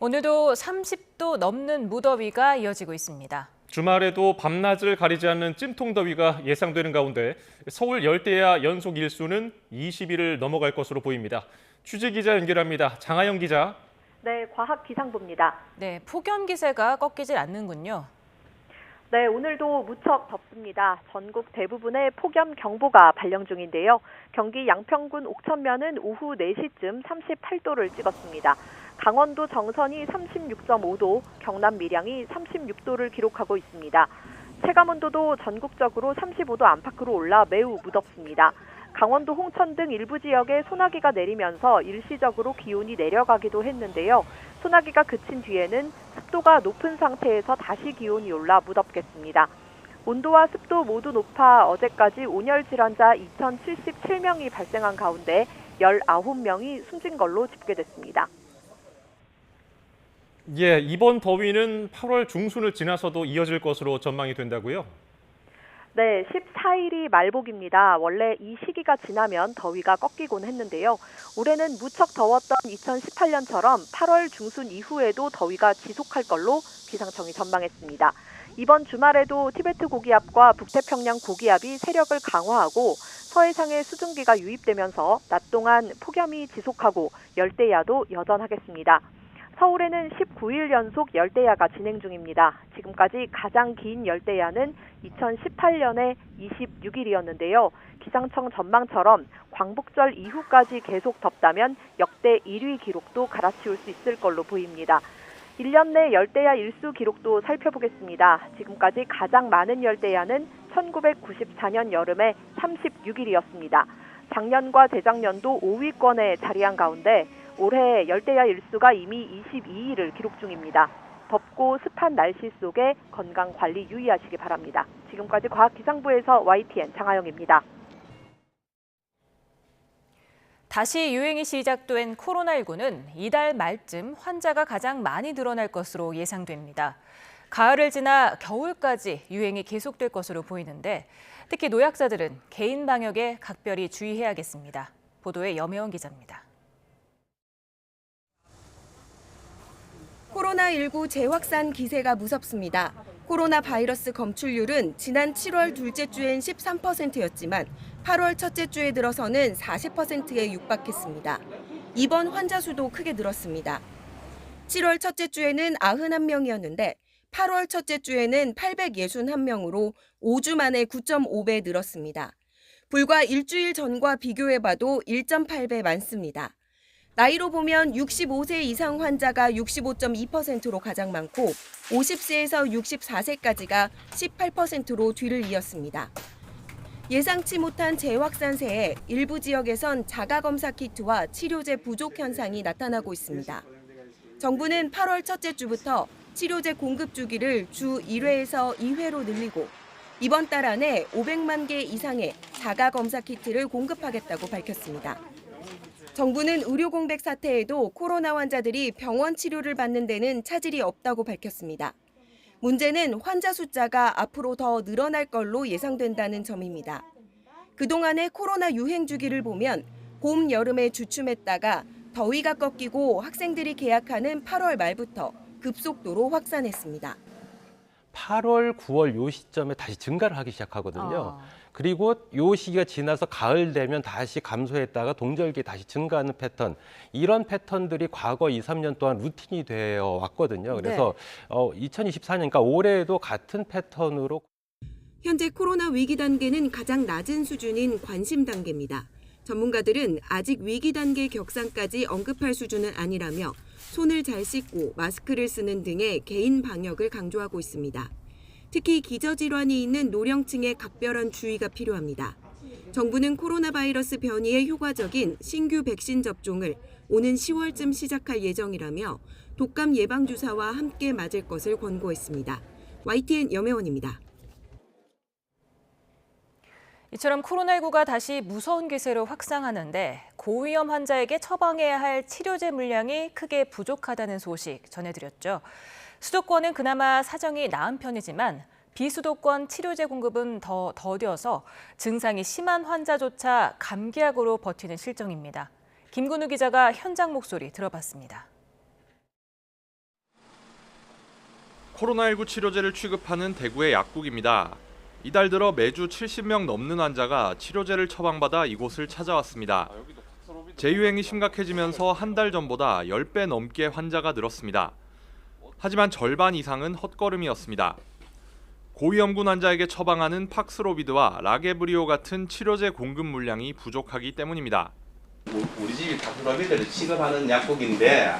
오늘도 30도 넘는 무더위가 이어지고 있습니다. 주말에도 밤낮을 가리지 않는 찜통더위가 예상되는 가운데 서울 열대야 연속 일수는 20일을 넘어갈 것으로 보입니다. 취재기자 연결합니다. 장하영 기자. 네, 과학기상부입니다. 네, 폭염 기세가 꺾이질 않는군요. 네, 오늘도 무척 덥습니다. 전국 대부분에 폭염 경보가 발령 중인데요. 경기 양평군 옥천면은 오후 4시쯤 38도를 찍었습니다. 강원도 정선이 36.5도, 경남 밀양이 36도를 기록하고 있습니다. 체감온도도 전국적으로 35도 안팎으로 올라 매우 무덥습니다. 강원도 홍천 등 일부 지역에 소나기가 내리면서 일시적으로 기온이 내려가기도 했는데요. 소나기가 그친 뒤에는 습도가 높은 상태에서 다시 기온이 올라 무덥겠습니다. 온도와 습도 모두 높아 어제까지 온열 질환자 2,077명이 발생한 가운데 19명이 숨진 걸로 집계됐습니다. 이번 더위는 8월 중순을 지나서도 이어질 것으로 전망이 된다고요? 네, 14일이 말복입니다. 원래 이 시기가 지나면 더위가 꺾이곤 했는데요. 올해는 무척 더웠던 2018년처럼 8월 중순 이후에도 더위가 지속할 걸로 기상청이 전망했습니다. 이번 주말에도 티베트 고기압과 북태평양 고기압이 세력을 강화하고 서해상에 수증기가 유입되면서 낮 동안 폭염이 지속하고 열대야도 여전하겠습니다. 서울에는 19일 연속 열대야가 진행 중입니다. 지금까지 가장 긴 열대야는 2018년에 26일이었는데요. 기상청 전망처럼 광복절 이후까지 계속 덥다면 역대 1위 기록도 갈아치울 수 있을 걸로 보입니다. 1년 내 열대야 일수 기록도 살펴보겠습니다. 지금까지 가장 많은 열대야는 1994년 여름에 36일이었습니다. 작년과 재작년도 5위권에 자리한 가운데 올해 열대야 일수가 이미 22일을 기록 중입니다. 덥고 습한 날씨 속에 건강 관리 유의하시기 바랍니다. 지금까지 과학기상부에서 YTN 장하영입니다. 다시 유행이 시작된 코로나19는 이달 말쯤 환자가 가장 많이 늘어날 것으로 예상됩니다. 가을을 지나 겨울까지 유행이 계속될 것으로 보이는데 특히 노약자들은 개인 방역에 각별히 주의해야겠습니다. 보도에 염혜원 기자입니다. 코로나19 재확산 기세가 무섭습니다. 코로나 바이러스 검출률은 지난 7월 둘째 주엔 13%였지만 8월 첫째 주에 들어서는 40%에 육박했습니다. 입원 환자 수도 크게 늘었습니다. 7월 첫째 주에는 91명이었는데 8월 첫째 주에는 861명으로 5주 만에 9.5배 늘었습니다. 불과 일주일 전과 비교해봐도 1.8배 많습니다. 나이로 보면 65세 이상 환자가 65.2%로 가장 많고 50세에서 64세까지가 18%로 뒤를 이었습니다. 예상치 못한 재확산세에 일부 지역에선 자가검사 키트와 치료제 부족 현상이 나타나고 있습니다. 정부는 8월 첫째 주부터 치료제 공급 주기를 주 1회에서 2회로 늘리고 이번 달 안에 500만 개 이상의 자가검사 키트를 공급하겠다고 밝혔습니다. 정부는 의료 공백 사태에도 코로나 환자들이 병원 치료를 받는 데는 차질이 없다고 밝혔습니다. 문제는 환자 숫자가 앞으로 더 늘어날 걸로 예상된다는 점입니다. 그동안의 코로나 유행 주기를 보면 봄, 여름에 주춤했다가 더위가 꺾이고 학생들이 개학하는 8월 말부터 급속도로 확산했습니다. 8월, 9월 요 시점에 다시 증가를 하기 시작하거든요. 그리고 요 시기가 지나서 가을 되면 다시 감소했다가 동절기에 다시 증가하는 패턴. 이런 패턴들이 과거 2, 3년 동안 루틴이 되어 왔거든요. 그래서 2024년, 그러니까 올해에도 같은 패턴으로. 현재 코로나 위기 단계는 가장 낮은 수준인 관심 단계입니다. 전문가들은 아직 위기 단계 격상까지 언급할 수준은 아니라며 손을 잘 씻고 마스크를 쓰는 등의 개인 방역을 강조하고 있습니다. 특히 기저질환이 있는 노령층에 각별한 주의가 필요합니다. 정부는 코로나 바이러스 변이에 효과적인 신규 백신 접종을 오는 10월쯤 시작할 예정이라며 독감 예방주사와 함께 맞을 것을 권고했습니다. YTN 염혜원입니다. 이처럼 코로나19가 다시 무서운 기세로 확산하는데 고위험 환자에게 처방해야 할 치료제 물량이 크게 부족하다는 소식 전해드렸죠. 수도권은 그나마 사정이 나은 편이지만 비수도권 치료제 공급은 더 더뎌서 증상이 심한 환자조차 감기약으로 버티는 실정입니다. 김근우 기자가 현장 목소리 들어봤습니다. 코로나19 치료제를 취급하는 대구의 약국입니다. 이달 들어 매주 70명 넘는 환자가 치료제를 처방받아 이곳을 찾아왔습니다. 재유행이 심각해지면서 한 달 전보다 10배 넘게 환자가 늘었습니다. 하지만 절반 이상은 헛걸음이었습니다. 고위험군 환자에게 처방하는 팍스로비드와 라게브리오 같은 치료제 공급 물량이 부족하기 때문입니다. 우리 집이 팍스로비드를 취급하는 약국인데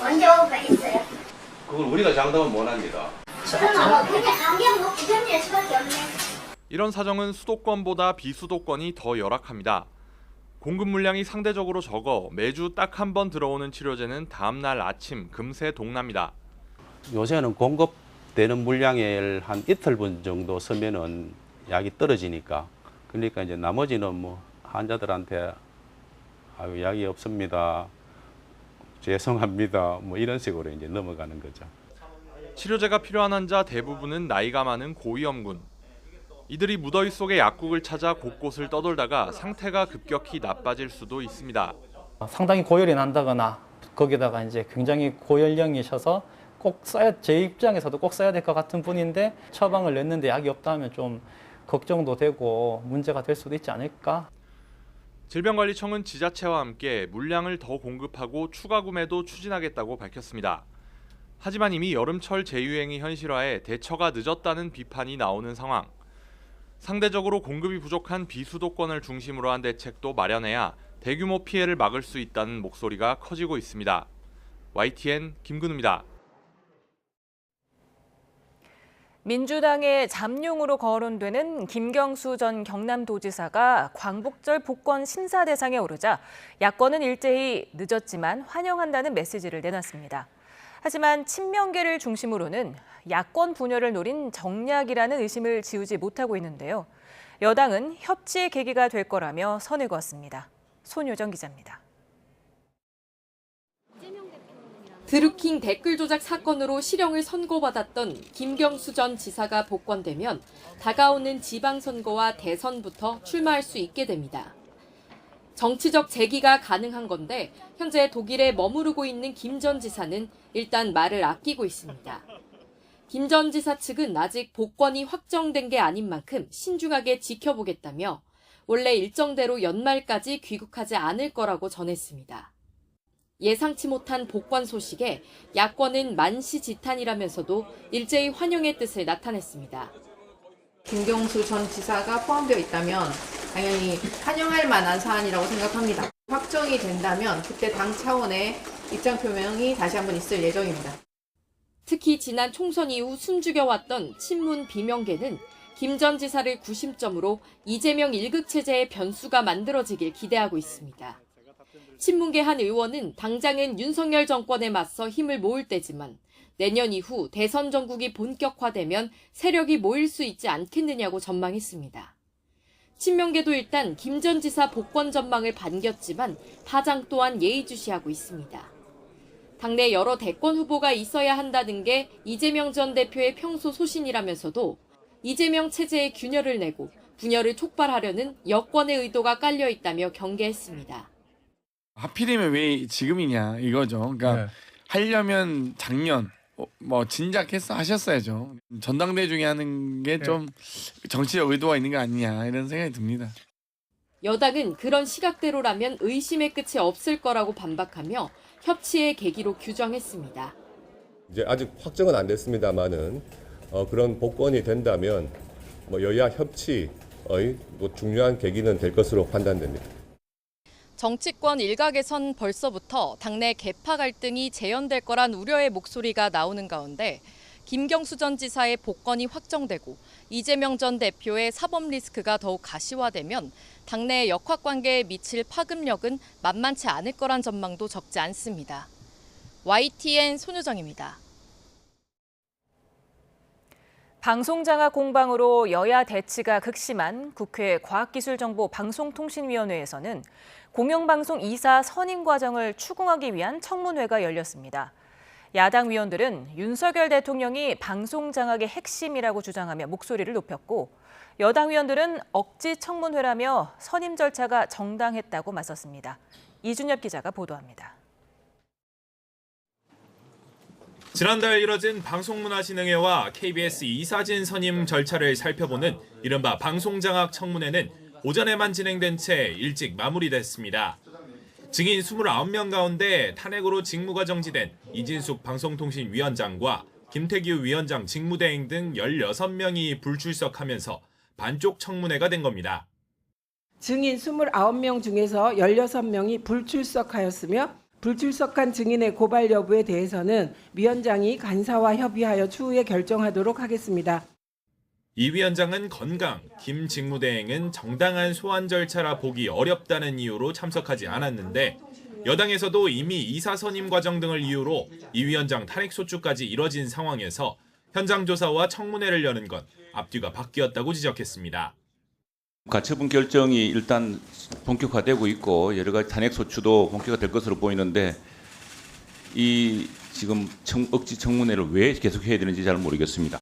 언제 오가 있어요? 그걸 우리가 장담은 못합니다. 그냥 감기약 먹고 견딜 수밖에 없네. 이런 사정은 수도권보다 비수도권이 더 열악합니다. 공급 물량이 상대적으로 적어 매주 딱 한 번 들어오는 치료제는 다음 날 아침 금세 동납니다. 요새는 공급되는 물량을 한 이틀분 정도 쓰면은 약이 떨어지니까 그러니까 이제 나머지는 뭐 환자들한테 아유 약이 없습니다. 죄송합니다. 뭐 이런 식으로 이제 넘어가는 거죠. 치료제가 필요한 환자 대부분은 나이가 많은 고위험군. 이들이 무더위 속에 약국을 찾아 곳곳을 떠돌다가 상태가 급격히 나빠질 수도 있습니다. 상당히 고열이 난다거나 거기다가 이제 굉장히 고연령이셔서 꼭 제 입장에서도 꼭 써야 될 것 같은 분인데 처방을 냈는데 약이 없다면 좀 걱정도 되고 문제가 될 수도 있지 않을까. 질병관리청은 지자체와 함께 물량을 더 공급하고 추가 구매도 추진하겠다고 밝혔습니다. 하지만 이미 여름철 재유행이 현실화해 대처가 늦었다는 비판이 나오는 상황. 상대적으로 공급이 부족한 비수도권을 중심으로 한 대책도 마련해야 대규모 피해를 막을 수 있다는 목소리가 커지고 있습니다. YTN 김근우입니다. 민주당의 잠룡으로 거론되는 김경수 전 경남도지사가 광복절 복권 심사 대상에 오르자 야권은 일제히 늦었지만 환영한다는 메시지를 내놨습니다. 하지만 친명계를 중심으로는 야권 분열을 노린 정략이라는 의심을 지우지 못하고 있는데요. 여당은 협치의 계기가 될 거라며 선을 그었습니다. 손효정 기자입니다. 드루킹 댓글 조작 사건으로 실형을 선고받았던 김경수 전 지사가 복권되면 다가오는 지방선거와 대선부터 출마할 수 있게 됩니다. 정치적 재기가 가능한 건데 현재 독일에 머무르고 있는 김 전 지사는 일단 말을 아끼고 있습니다. 김 전 지사 측은 아직 복권이 확정된 게 아닌 만큼 신중하게 지켜보겠다며 원래 일정대로 연말까지 귀국하지 않을 거라고 전했습니다. 예상치 못한 복권 소식에 야권은 만시지탄이라면서도 일제히 환영의 뜻을 나타냈습니다. 김경수 전 지사가 포함되어 있다면 당연히 환영할 만한 사안이라고 생각합니다. 확정이 된다면 그때 당 차원의 입장 표명이 다시 한번 있을 예정입니다. 특히 지난 총선 이후 숨죽여왔던 친문 비명계는 김 전 지사를 구심점으로 이재명 1급 체제의 변수가 만들어지길 기대하고 있습니다. 친문계 한 의원은 당장은 윤석열 정권에 맞서 힘을 모을 때지만 내년 이후 대선 전국이 본격화되면 세력이 모일 수 있지 않겠느냐고 전망했습니다. 친명계도 일단 김 전 지사 복권 전망을 반겼지만 파장 또한 예의주시하고 있습니다. 당내 여러 대권 후보가 있어야 한다는 게 이재명 전 대표의 평소 소신이라면서도 이재명 체제에 균열을 내고 분열을 촉발하려는 여권의 의도가 깔려 있다며 경계했습니다. 하필이면 왜 지금이냐 이거죠. 그러니까 네. 하려면 작년 뭐 진작했어 하셨어야죠. 전당대 중에 하는 게 좀 정치적 의도가 있는 거 아니냐 이런 생각이 듭니다. 여당은 그런 시각대로라면 의심의 끝이 없을 거라고 반박하며 협치의 계기로 규정했습니다. 이제 아직 확정은 안 됐습니다만은 그런 복권이 된다면 뭐 여야 협치의 뭐 중요한 계기는 될 것으로 판단됩니다. 정치권 일각에선 벌써부터 당내 계파 갈등이 재현될 거란 우려의 목소리가 나오는 가운데 김경수 전 지사의 복권이 확정되고 이재명 전 대표의 사법 리스크가 더욱 가시화되면 당내 역학관계에 미칠 파급력은 만만치 않을 거란 전망도 적지 않습니다. YTN 손효정입니다. 방송장악 공방으로 여야 대치가 극심한 국회 과학기술정보방송통신위원회에서는 공영방송 2사 선임 과정을 추궁하기 위한 청문회가 열렸습니다. 야당 위원들은 윤석열 대통령이 방송장악의 핵심이라고 주장하며 목소리를 높였고 여당 위원들은 억지 청문회라며 선임 절차가 정당했다고 맞섰습니다. 이준엽 기자가 보도합니다. 지난달 이뤄진 방송문화진흥회와 KBS 이사진 선임 절차를 살펴보는 이른바 방송장악 청문회는 오전에만 진행된 채 일찍 마무리됐습니다. 증인 29명 가운데 탄핵으로 직무가 정지된 이진숙 방송통신위원장과 김태규 위원장 직무대행 등 16명이 불출석하면서 반쪽 청문회가 된 겁니다. 증인 29명 중에서 16명이 불출석하였으며 불출석한 증인의 고발 여부에 대해서는 위원장이 간사와 협의하여 추후에 결정하도록 하겠습니다. 이 위원장은 건강, 김 직무대행은 정당한 소환 절차라 보기 어렵다는 이유로 참석하지 않았는데 여당에서도 이미 이사 선임 과정 등을 이유로 이 위원장 탄핵 소추까지 이뤄진 상황에서 현장 조사와 청문회를 여는 건 앞뒤가 바뀌었다고 지적했습니다. 가처분 결정이 일단 본격화되고 있고 여러 가지 탄핵 소추도 본격화될 것으로 보이는데 이 지금 억지 청문회를 왜 계속해야 되는지 잘 모르겠습니다.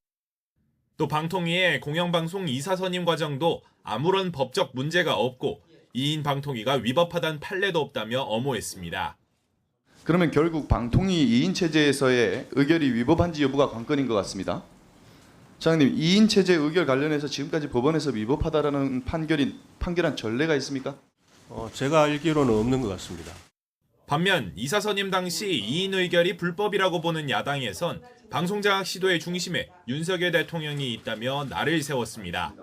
또 방통위의 공영방송 이사 선임 과정도 아무런 법적 문제가 없고 2인 방통위가 위법하다는 판례도 없다며 엄호했습니다. 그러면 결국 방통위 2인 체제에서의 의결이 위법한지 여부가 관건인 것 같습니다. 장관님, 2인 체제 의결 관련해서 지금까지 법원에서 위법하다라는 판결한 전례가 있습니까? 제가 알기로는 없는 것 같습니다. 반면 이사 선임 당시 2인 의결이 불법이라고 보는 야당에선 방송장악 시도의 중심에 윤석열 대통령이 있다며 날을 세웠습니다.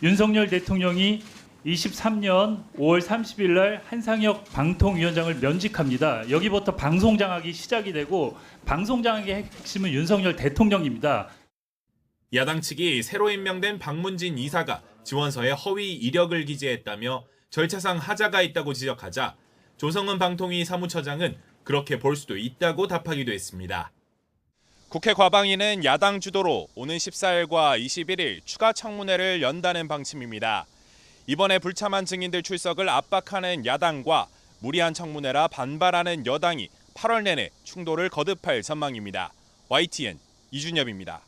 윤석열 대통령이 23년 5월 30일 날 한상혁 방통위원장을 면직합니다. 여기부터 방송장악이 시작이 되고 방송장악의 핵심은 윤석열 대통령입니다. 야당 측이 새로 임명된 박문진 이사가 지원서에 허위 이력을 기재했다며 절차상 하자가 있다고 지적하자 조성은 방통위 사무처장은 그렇게 볼 수도 있다고 답하기도 했습니다. 국회 과방위는 야당 주도로 오는 14일과 21일 추가 청문회를 연다는 방침입니다. 이번에 불참한 증인들 출석을 압박하는 야당과 무리한 청문회라 반발하는 여당이 8월 내내 충돌을 거듭할 전망입니다. YTN 이준엽입니다.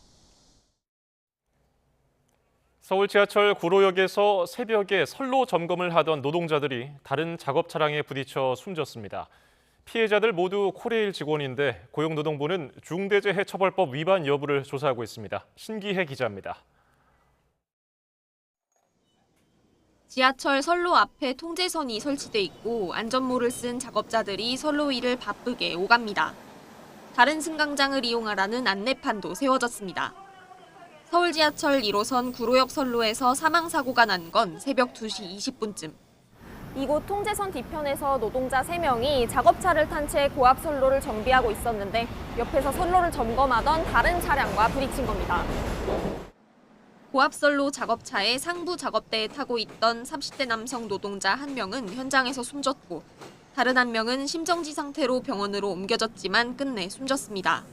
서울 지하철 구로역에서 새벽에 선로 점검을 하던 노동자들이 다른 작업 차량에 부딪혀 숨졌습니다. 피해자들 모두 코레일 직원인데 고용노동부는 중대재해처벌법 위반 여부를 조사하고 있습니다. 신기혜 기자입니다. 지하철 선로 앞에 통제선이 설치돼 있고 안전모를 쓴 작업자들이 선로 위를 바쁘게 오갑니다. 다른 승강장을 이용하라는 안내판도 세워졌습니다. 서울 지하철 1호선 구로역 선로에서 사망사고가 난 건 새벽 2시 20분쯤. 이곳 통제선 뒤편에서 노동자 3명이 작업차를 탄 채 고압 선로를 정비하고 있었는데 옆에서 선로를 점검하던 다른 차량과 부딪힌 겁니다. 고압선로 작업차에 상부 작업대에 타고 있던 30대 남성 노동자 1명은 현장에서 숨졌고 다른 1명은 심정지 상태로 병원으로 옮겨졌지만 끝내 숨졌습니다.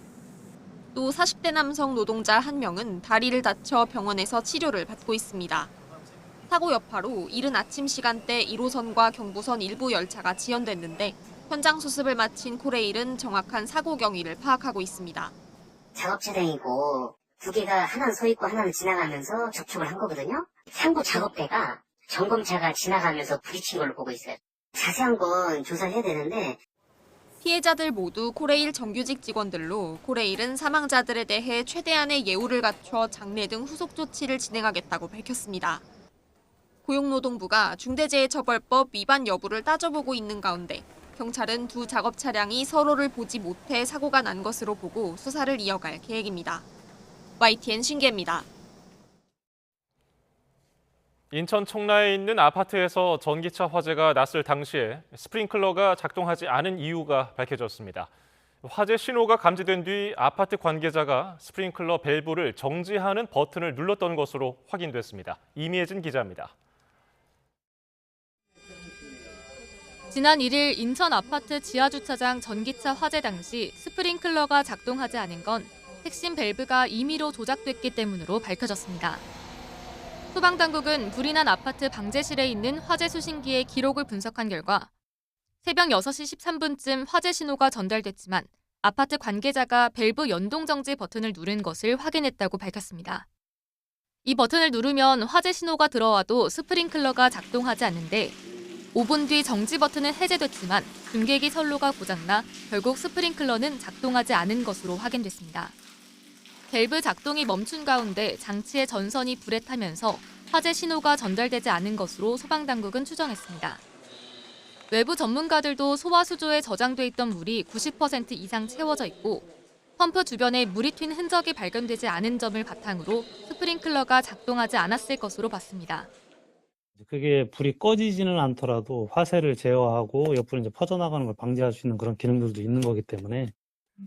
또 40대 남성 노동자 1명은 다리를 다쳐 병원에서 치료를 받고 있습니다. 사고 여파로 이른 아침 시간대 1호선과 경부선 일부 열차가 지연됐는데 현장 수습을 마친 코레일은 정확한 사고 경위를 파악하고 있습니다. 작업 차량이고 두 개가 하나는 서 있고 하나는 지나가면서 접촉을 한 거거든요. 상부 작업대가 점검차가 지나가면서 부딪힌 걸로 보고 있어요. 자세한 건 조사해야 되는데 피해자들 모두 코레일 정규직 직원들로 코레일은 사망자들에 대해 최대한의 예우를 갖춰 장례 등 후속 조치를 진행하겠다고 밝혔습니다. 고용노동부가 중대재해처벌법 위반 여부를 따져보고 있는 가운데 경찰은 두 작업 차량이 서로를 보지 못해 사고가 난 것으로 보고 수사를 이어갈 계획입니다. YTN 신기혜입니다. 인천 청라에 있는 아파트에서 전기차 화재가 났을 당시에 스프링클러가 작동하지 않은 이유가 밝혀졌습니다. 화재 신호가 감지된 뒤 아파트 관계자가 스프링클러 밸브를 정지하는 버튼을 눌렀던 것으로 확인됐습니다. 이미혜진 기자입니다. 지난 1일 인천 아파트 지하주차장 전기차 화재 당시 스프링클러가 작동하지 않은 건 핵심 밸브가 임의로 조작됐기 때문으로 밝혀졌습니다. 소방당국은 불이 난 아파트 방제실에 있는 화재 수신기의 기록을 분석한 결과 새벽 6시 13분쯤 화재 신호가 전달됐지만 아파트 관계자가 밸브 연동 정지 버튼을 누른 것을 확인했다고 밝혔습니다. 이 버튼을 누르면 화재 신호가 들어와도 스프링클러가 작동하지 않는데 5분 뒤 정지 버튼은 해제됐지만 중계기 선로가 고장나 결국 스프링클러는 작동하지 않은 것으로 확인됐습니다. 밸브 작동이 멈춘 가운데 장치의 전선이 불에 타면서 화재 신호가 전달되지 않은 것으로 소방당국은 추정했습니다. 외부 전문가들도 소화수조에 저장돼 있던 물이 90% 이상 채워져 있고 펌프 주변에 물이 튄 흔적이 발견되지 않은 점을 바탕으로 스프링클러가 작동하지 않았을 것으로 봤습니다. 그게 불이 꺼지지는 않더라도 화재를 제어하고 옆으로 이제 퍼져나가는 걸 방지할 수 있는 그런 기능들도 있는 거기 때문에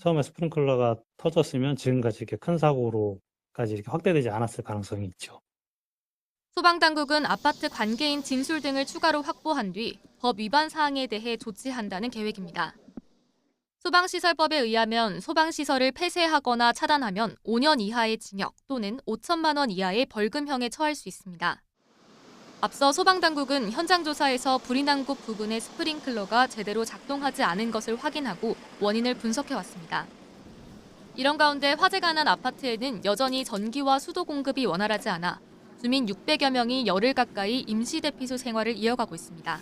처음에 스프링클러가 터졌으면 지금까지 이렇게 큰 사고로까지 이렇게 확대되지 않았을 가능성이 있죠. 소방당국은 아파트 관계인 진술 등을 추가로 확보한 뒤 법 위반 사항에 대해 조치한다는 계획입니다. 소방시설법에 의하면 소방시설을 폐쇄하거나 차단하면 5년 이하의 징역 또는 5천만 원 이하의 벌금형에 처할 수 있습니다. 앞서 소방당국은 현장 조사에서 불이 난 곳 부근의 스프링클러가 제대로 작동하지 않은 것을 확인하고 원인을 분석해왔습니다. 이런 가운데 화재가 난 아파트에는 여전히 전기와 수도 공급이 원활하지 않아 주민 600여 명이 열흘 가까이 임시 대피소 생활을 이어가고 있습니다.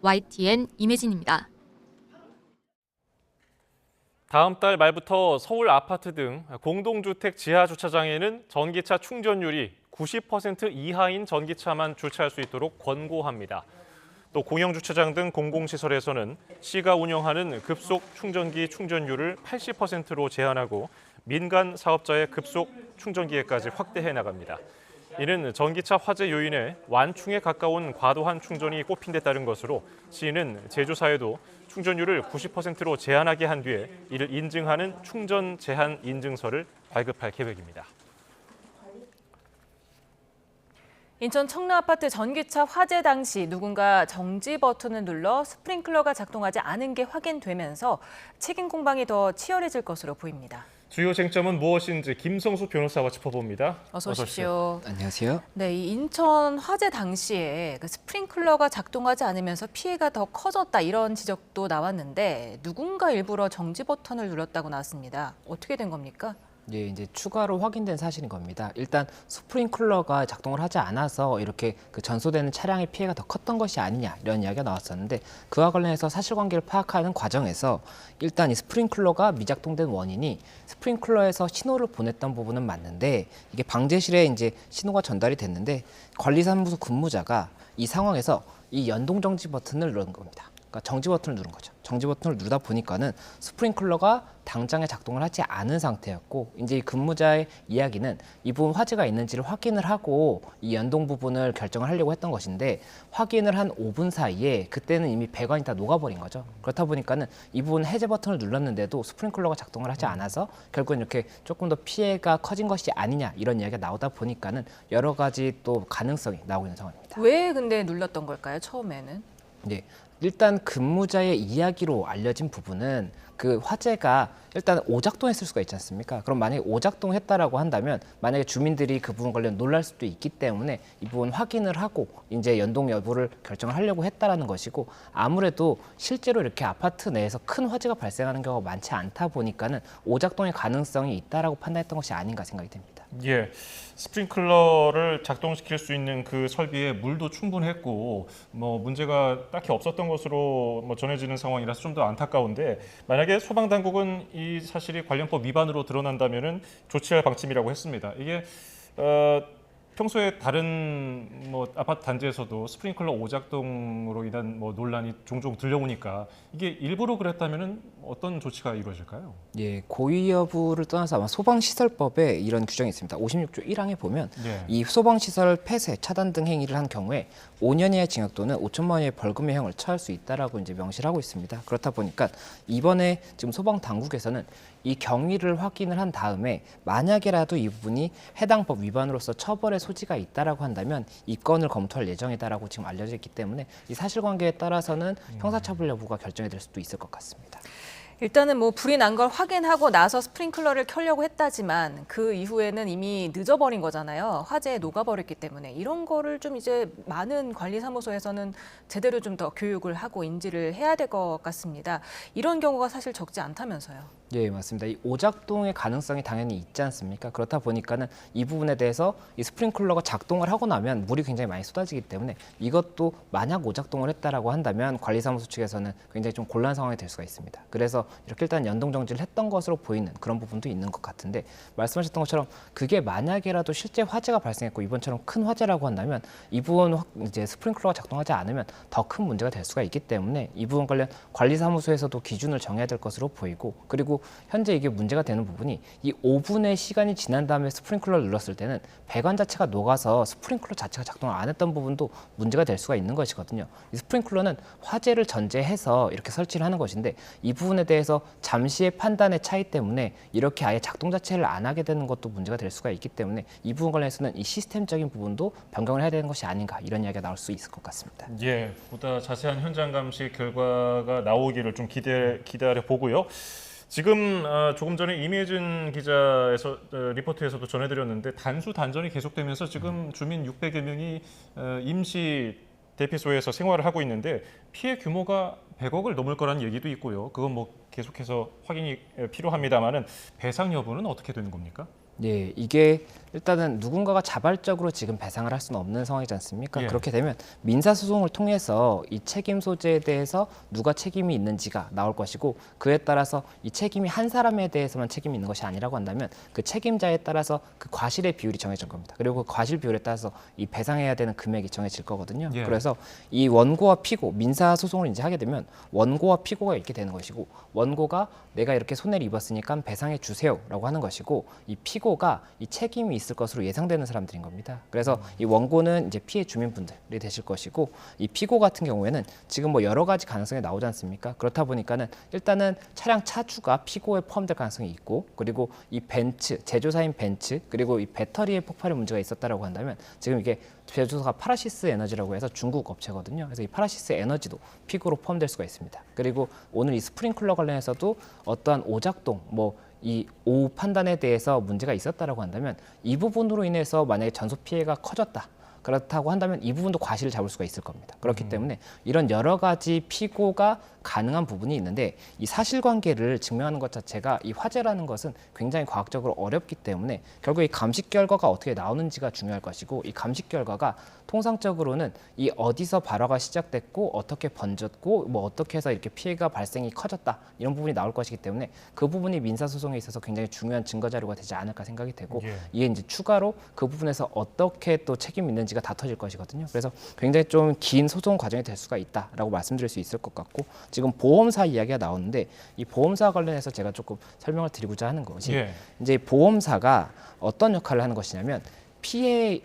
YTN 임혜진입니다. 다음 달 말부터 서울 아파트 등 공동주택 지하 주차장에는 전기차 충전율이 90% 이하인 전기차만 주차할 수 있도록 권고합니다. 또 공영주차장 등 공공시설에서는 시가 운영하는 급속 충전기 충전율을 80%로 제한하고 민간 사업자의 급속 충전기에까지 확대해 나갑니다. 이는 전기차 화재 요인에 완충에 가까운 과도한 충전이 꼽힌 데 따른 것으로 시는 제조사에도 충전율을 90%로 제한하게 한 뒤에 이를 인증하는 충전 제한 인증서를 발급할 계획입니다. 인천 청라 아파트 전기차 화재 당시 누군가 정지 버튼을 눌러 스프링클러가 작동하지 않은 게 확인되면서 책임 공방이 더 치열해질 것으로 보입니다. 주요 쟁점은 무엇인지 김성수 변호사와 짚어봅니다. 어서 오십시오. 안녕하세요. 네, 이 인천 화재 당시에 그 스프링클러가 작동하지 않으면서 피해가 더 커졌다 이런 지적도 나왔는데 누군가 일부러 정지 버튼을 눌렀다고 나왔습니다. 어떻게 된 겁니까? 예, 이제 추가로 확인된 사실인 겁니다. 일단 스프링클러가 작동을 하지 않아서 이렇게 그 전소되는 차량의 피해가 더 컸던 것이 아니냐 이런 이야기가 나왔었는데 그와 관련해서 사실관계를 파악하는 과정에서 일단 이 스프링클러가 미작동된 원인이 스프링클러에서 신호를 보냈던 부분은 맞는데 이게 방제실에 이제 신호가 전달이 됐는데 관리사무소 근무자가 이 상황에서 이 연동 정지 버튼을 누른 겁니다. 그러니까 정지 버튼을 누른 거죠. 정지 버튼을 누르다 보니까는 스프링클러가 당장에 작동을 하지 않은 상태였고 이제 이 근무자의 이야기는 이 부분 화재가 있는지를 확인을 하고 이 연동 부분을 결정을 하려고 했던 것인데 확인을 한 5분 사이에 그때는 이미 배관이 다 녹아버린 거죠. 그렇다 보니까는 이 부분 해제 버튼을 눌렀는데도 스프링클러가 작동을 하지 않아서 결국은 이렇게 조금 더 피해가 커진 것이 아니냐 이런 이야기가 나오다 보니까는 여러 가지 또 가능성이 나오고 있는 상황입니다. 왜 근데 눌렀던 걸까요, 처음에는? 네. 일단 근무자의 이야기로 알려진 부분은 그 화재가 일단 오작동했을 수가 있지 않습니까? 그럼 만약에 오작동했다라고 한다면 만약에 주민들이 그 부분 관련 놀랄 수도 있기 때문에 이 부분 확인을 하고 이제 연동 여부를 결정을 하려고 했다라는 것이고 아무래도 실제로 이렇게 아파트 내에서 큰 화재가 발생하는 경우가 많지 않다 보니까는 오작동의 가능성이 있다라고 판단했던 것이 아닌가 생각이 됩니다. 예, 스프링클러를 작동시킬 수 있는 그 설비에 물도 충분했고 뭐 문제가 딱히 없었던 것으로 뭐 전해지는 상황이라서 좀 더 안타까운데 만약에 소방당국은 이 사실이 관련법 위반으로 드러난다면은 조치할 방침이라고 했습니다. 이게 평소에 다른 뭐 아파트 단지에서도 스프링클러 오작동으로 인한 뭐 논란이 종종 들려오니까 이게 일부러 그랬다면은 어떤 조치가 이루어질까요? 예, 고의 여부를 떠나서 아마 소방시설법에 이런 규정이 있습니다. 56조 1항에 보면 예. 이 소방시설 폐쇄, 차단 등 행위를 한 경우에 5년 이하의 징역 또는 5천만 원의 벌금의 형을 처할 수 있다라고 이제 명시를 하고 있습니다. 그렇다 보니까 이번에 지금 소방 당국에서는 이 경위를 확인을 한 다음에 만약에라도 이 부분이 해당 법 위반으로서 처벌의 소지가 있다라고 한다면 이 건을 검토할 예정이다라고 지금 알려져 있기 때문에 이 사실관계에 따라서는 형사처벌 여부가 결정이 될 수도 있을 것 같습니다. 일단은 뭐 불이 난 걸 확인하고 나서 스프링클러를 켜려고 했다지만 그 이후에는 이미 늦어버린 거잖아요. 화재에 녹아버렸기 때문에 이런 거를 좀 이제 많은 관리사무소에서는 제대로 좀 더 교육을 하고 인지를 해야 될 것 같습니다. 이런 경우가 사실 적지 않다면서요. 예, 맞습니다. 이 오작동의 가능성이 당연히 있지 않습니까? 그렇다 보니까는 이 부분에 대해서 이 스프링클러가 작동을 하고 나면 물이 굉장히 많이 쏟아지기 때문에 이것도 만약 오작동을 했다라고 한다면 관리사무소 측에서는 굉장히 좀 곤란 상황이 될 수가 있습니다. 그래서 이렇게 일단 연동 정지를 했던 것으로 보이는 그런 부분도 있는 것 같은데 말씀하셨던 것처럼 그게 만약에라도 실제 화재가 발생했고 이번처럼 큰 화재라고 한다면 이 부분 이제 스프링클러가 작동하지 않으면 더 큰 문제가 될 수가 있기 때문에 이 부분 관련 관리사무소에서도 기준을 정해야 될 것으로 보이고 그리고 현재 이게 문제가 되는 부분이 이 5분의 시간이 지난 다음에 스프링클러를 눌렀을 때는 배관 자체가 녹아서 스프링클러 자체가 작동을 안 했던 부분도 문제가 될 수가 있는 것이거든요. 이 스프링클러는 화재를 전제해서 이렇게 설치를 하는 것인데 이 부분에 대해서 잠시의 판단의 차이 때문에 이렇게 아예 작동 자체를 안 하게 되는 것도 문제가 될 수가 있기 때문에 이 부분 관련해서는 이 시스템적인 부분도 변경을 해야 되는 것이 아닌가 이런 이야기가 나올 수 있을 것 같습니다. 예, 보다 자세한 현장 감시 결과가 나오기를 좀 기다려 보고요. 지금 조금 전에 이미진 기자에서 리포트에서도 전해드렸는데 단수 단전이 계속되면서 지금 주민 600여 명이 임시 대피소에서 생활을 하고 있는데 피해 규모가 100억을 넘을 거라는 얘기도 있고요. 그건 뭐 계속해서 확인이 필요합니다만은 배상 여부는 어떻게 되는 겁니까? 네, 이게 일단은 누군가가 자발적으로 지금 배상을 할 수는 없는 상황이지 않습니까? 예. 그렇게 되면 민사소송을 통해서 이 책임 소재에 대해서 누가 책임이 있는지가 나올 것이고 그에 따라서 이 책임이 한 사람에 대해서만 책임이 있는 것이 아니라고 한다면 그 책임자에 따라서 그 과실의 비율이 정해질 겁니다. 그리고 그 과실 비율에 따라서 이 배상해야 되는 금액이 정해질 거거든요. 예. 그래서 이 원고와 피고, 민사소송을 이제 하게 되면 원고와 피고가 있게 되는 것이고 원고가 내가 이렇게 손해를 입었으니까 배상해 주세요라고 하는 것이고 이 피고가 이 책임이 있을 것으로 예상되는 사람들인 겁니다. 그래서 이 원고는 이제 피해 주민분들이 되실 것이고 이 피고 같은 경우에는 지금 뭐 여러 가지 가능성이 나오지 않습니까? 그렇다 보니까는 일단은 차량 차주가 피고에 포함될 가능성이 있고 그리고 이 벤츠, 제조사인 벤츠 그리고 이 배터리에 폭발의 문제가 있었다라고 한다면 지금 이게 제조사가 파라시스 에너지라고 해서 중국 업체거든요. 그래서 이 파라시스 에너지도 피고로 포함될 수가 있습니다. 그리고 오늘 이 스프링클러 관련해서도 어떠한 오작동 이 오후 판단에 대해서 문제가 있었다라고 한다면 이 부분으로 인해서 만약에 전소 피해가 커졌다. 그렇다고 한다면 이 부분도 과실을 잡을 수가 있을 겁니다. 그렇기 때문에 이런 여러 가지 피고가 가능한 부분이 있는데 이 사실관계를 증명하는 것 자체가 이 화재라는 것은 굉장히 과학적으로 어렵기 때문에 결국 이 감식 결과가 어떻게 나오는지가 중요할 것이고 이 감식 결과가 통상적으로는 이 어디서 발화가 시작됐고 어떻게 번졌고 뭐 어떻게 해서 이렇게 피해가 발생이 커졌다 이런 부분이 나올 것이기 때문에 그 부분이 민사소송에 있어서 굉장히 중요한 증거 자료가 되지 않을까 생각이 되고 이게 이제 추가로 그 부분에서 어떻게 또 책임 있는지가 다퉈질 것이거든요. 그래서 굉장히 좀 긴 소송 과정이 될 수가 있다라고 말씀드릴 수 있을 것 같고 지금 보험사 이야기가 나오는데 이 보험사 관련해서 제가 조금 설명을 드리고자 하는 것이 이제 보험사가 어떤 역할을 하는 것이냐면 피해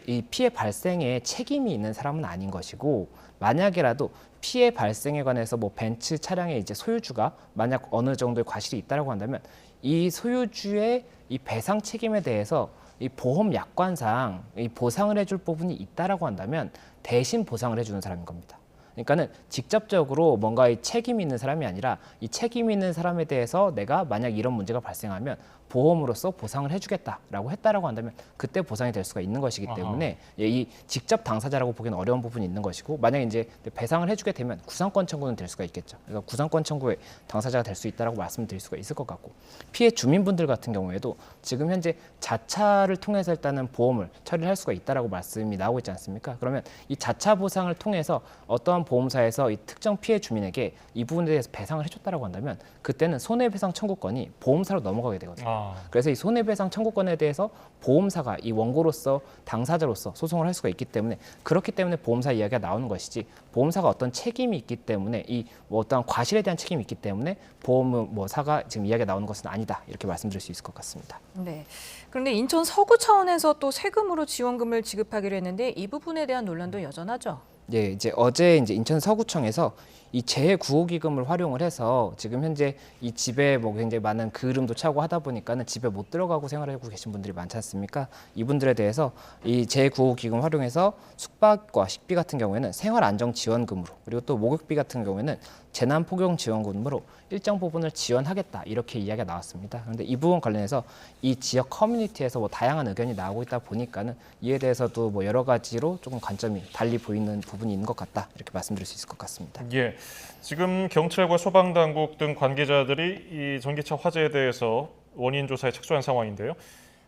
발생에 책임이 있는 사람은 아닌 것이고 만약에라도 피해 발생에 관해서 뭐 벤츠 차량의 이제 소유주가 만약 어느 정도의 과실이 있다라고 한다면 이 소유주의 이 배상 책임에 대해서 이 보험 약관상 이 보상을 해줄 부분이 있다라고 한다면 대신 보상을 해주는 사람인 겁니다. 그러니까는 직접적으로 뭔가 이 책임이 있는 사람이 아니라 이 책임이 있는 사람에 대해서 내가 만약 이런 문제가 발생하면 보험으로서 보상을 해주겠다라고 했다라고 한다면 그때 보상이 될 수가 있는 것이기 때문에 이 직접 당사자라고 보기는 어려운 부분이 있는 것이고 만약에 이제 배상을 해주게 되면 구상권 청구는 될 수가 있겠죠. 그래서 구상권 청구의 당사자가 될 수 있다라고 말씀드릴 수가 있을 것 같고 피해 주민분들 같은 경우에도 지금 현재 자차를 통해서 일단은 보험을 처리를 할 수가 있다라고 말씀이 나오고 있지 않습니까? 그러면 이 자차 보상을 통해서 어떠한 보험사에서 이 특정 피해 주민에게 이 부분에 대해서 배상을 해줬다라고 한다면 그때는 손해배상 청구권이 보험사로 넘어가게 되거든요. 그래서 이 손해배상 청구권에 대해서 보험사가 이 원고로서 당사자로서 소송을 할 수가 있기 때문에 그렇기 때문에 보험사 이야기가 나오는 것이지 보험사가 어떤 책임이 있기 때문에 이 뭐 어떠한 과실에 대한 책임이 있기 때문에 보험사가 지금 이야기가 나오는 것은 아니다 이렇게 말씀드릴 수 있을 것 같습니다. 네. 그런데 인천 서구 차원에서 또 세금으로 지원금을 지급하기로 했는데 이 부분에 대한 논란도 여전하죠. 네, 이제 어제 이제 인천 서구청에서 이 재해 구호기금을 활용을 해서 지금 현재 이 집에 뭐 굉장히 많은 그름도 차고 하다 보니까는 집에 못 들어가고 생활하고 계신 분들이 많지 않습니까? 이분들에 대해서 이 재해 구호기금 활용해서 숙박과 식비 같은 경우에는 생활안정지원금으로 그리고 또 목욕비 같은 경우에는 재난폭용지원금으로 일정 부분을 지원하겠다 이렇게 이야기가 나왔습니다. 그런데 이 부분 관련해서 이 지역 커뮤니티에서 뭐 다양한 의견이 나오고 있다 보니까는 이에 대해서도 뭐 여러 가지로 조금 관점이 달리 보이는 부분이 있는 것 같다 이렇게 말씀드릴 수 있을 것 같습니다. 예, 지금 경찰과 소방당국 등 관계자들이 이 전기차 화재에 대해서 원인 조사에 착수한 상황인데요.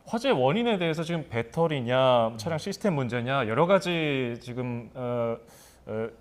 화재 원인에 대해서 지금 배터리냐, 차량 시스템 문제냐 여러 가지 지금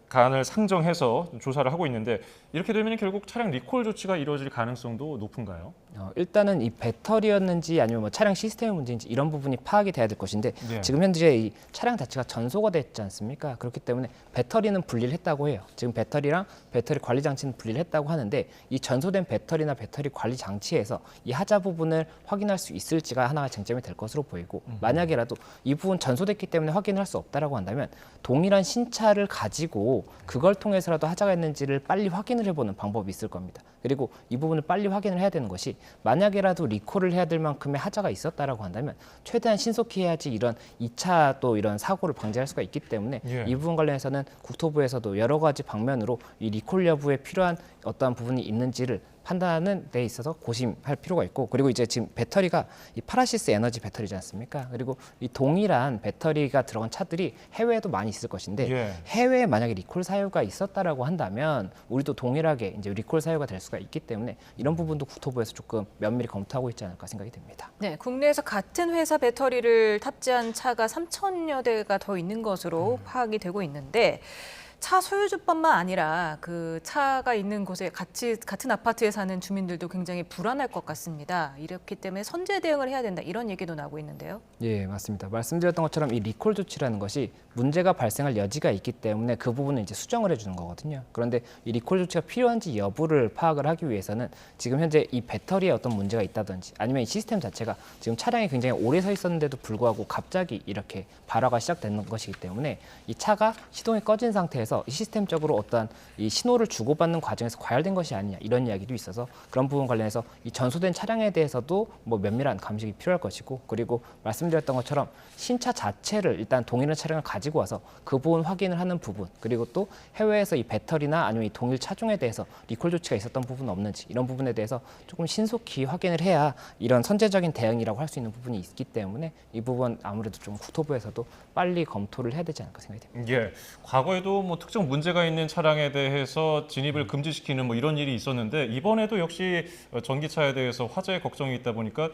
간을 상정해서 조사를 하고 있는데 이렇게 되면 결국 차량 리콜 조치가 이루어질 가능성도 높은가요? 일단은 이 배터리였는지 아니면 뭐 차량 시스템의 문제인지 이런 부분이 파악이 돼야 될 것인데 예. 지금 현재 이 차량 자체가 전소가 됐지 않습니까? 그렇기 때문에 배터리는 분리를 했다고 해요. 지금 배터리랑 배터리 관리 장치는 분리를 했다고 하는데 이 전소된 배터리나 배터리 관리 장치에서 이 하자 부분을 확인할 수 있을지가 하나의 쟁점이 될 것으로 보이고 만약에라도 이 부분 전소됐기 때문에 확인을 할 수 없다라고 한다면 동일한 신차를 가지고 그걸 통해서라도 하자가 있는지를 빨리 확인을 해보는 방법이 있을 겁니다. 그리고 이 부분을 빨리 확인을 해야 되는 것이 만약에라도 리콜을 해야 될 만큼의 하자가 있었다라고 한다면 최대한 신속히 해야지 이런 2차 또 이런 사고를 방지할 수가 있기 때문에 예. 이 부분 관련해서는 국토부에서도 여러 가지 방면으로 이 리콜 여부에 필요한 어떠한 부분이 있는지를 판단하는 데 있어서 고심할 필요가 있고 그리고 이제 지금 배터리가 이 파라시스 에너지 배터리지 않습니까? 그리고 이 동일한 배터리가 들어간 차들이 해외에도 많이 있을 것인데 예. 해외에 만약에 리콜 사유가 있었다라고 한다면 우리도 동일하게 이제 리콜 사유가 될 수가 있기 때문에 이런 부분도 국토부에서 조금 면밀히 검토하고 있지 않을까 생각이 됩니다. 네, 국내에서 같은 회사 배터리를 탑재한 차가 3,000여 대가 더 있는 것으로 파악이 되고 있는데 차 소유주뿐만 아니라 그 차가 있는 곳에 같은 아파트에 사는 주민들도 굉장히 불안할 것 같습니다. 이렇기 때문에 선제 대응을 해야 된다 이런 얘기도 나오고 있는데요. 예, 맞습니다. 말씀드렸던 것처럼 이 리콜 조치라는 것이 문제가 발생할 여지가 있기 때문에 그 부분을 이제 수정을 해주는 거거든요. 그런데 이 리콜 조치가 필요한지 여부를 파악을 하기 위해서는 지금 현재 이 배터리에 어떤 문제가 있다든지 아니면 이 시스템 자체가 지금 차량이 굉장히 오래 서 있었는데도 불구하고 갑자기 이렇게 발화가 시작되는 것이기 때문에 이 차가 시동이 꺼진 상태에서 이 시스템적으로 어떤 이 신호를 주고받는 과정에서 과열된 것이 아니냐 이런 이야기도 있어서 그런 부분 관련해서 이 전소된 차량에 대해서도 뭐 면밀한 감식이 필요할 것이고 그리고 말씀드렸던 것처럼 신차 자체를 일단 동일한 차량을 가지고 와서 그 부분 확인을 하는 부분 그리고 또 해외에서 이 배터리나 아니면 이 동일 차종에 대해서 리콜 조치가 있었던 부분은 없는지 이런 부분에 대해서 조금 신속히 확인을 해야 이런 선제적인 대응이라고 할 수 있는 부분이 있기 때문에 이 부분 아무래도 좀 국토부에서도 빨리 검토를 해야 되지 않을까 생각이 됩니다. 예, 과거에도 뭐 특정 문제가 있는 차량에 대해서 진입을 금지시키는 뭐 이런 일이 있었는데 이번에도 역시 전기차에 대해서 화재 걱정이 있다 보니까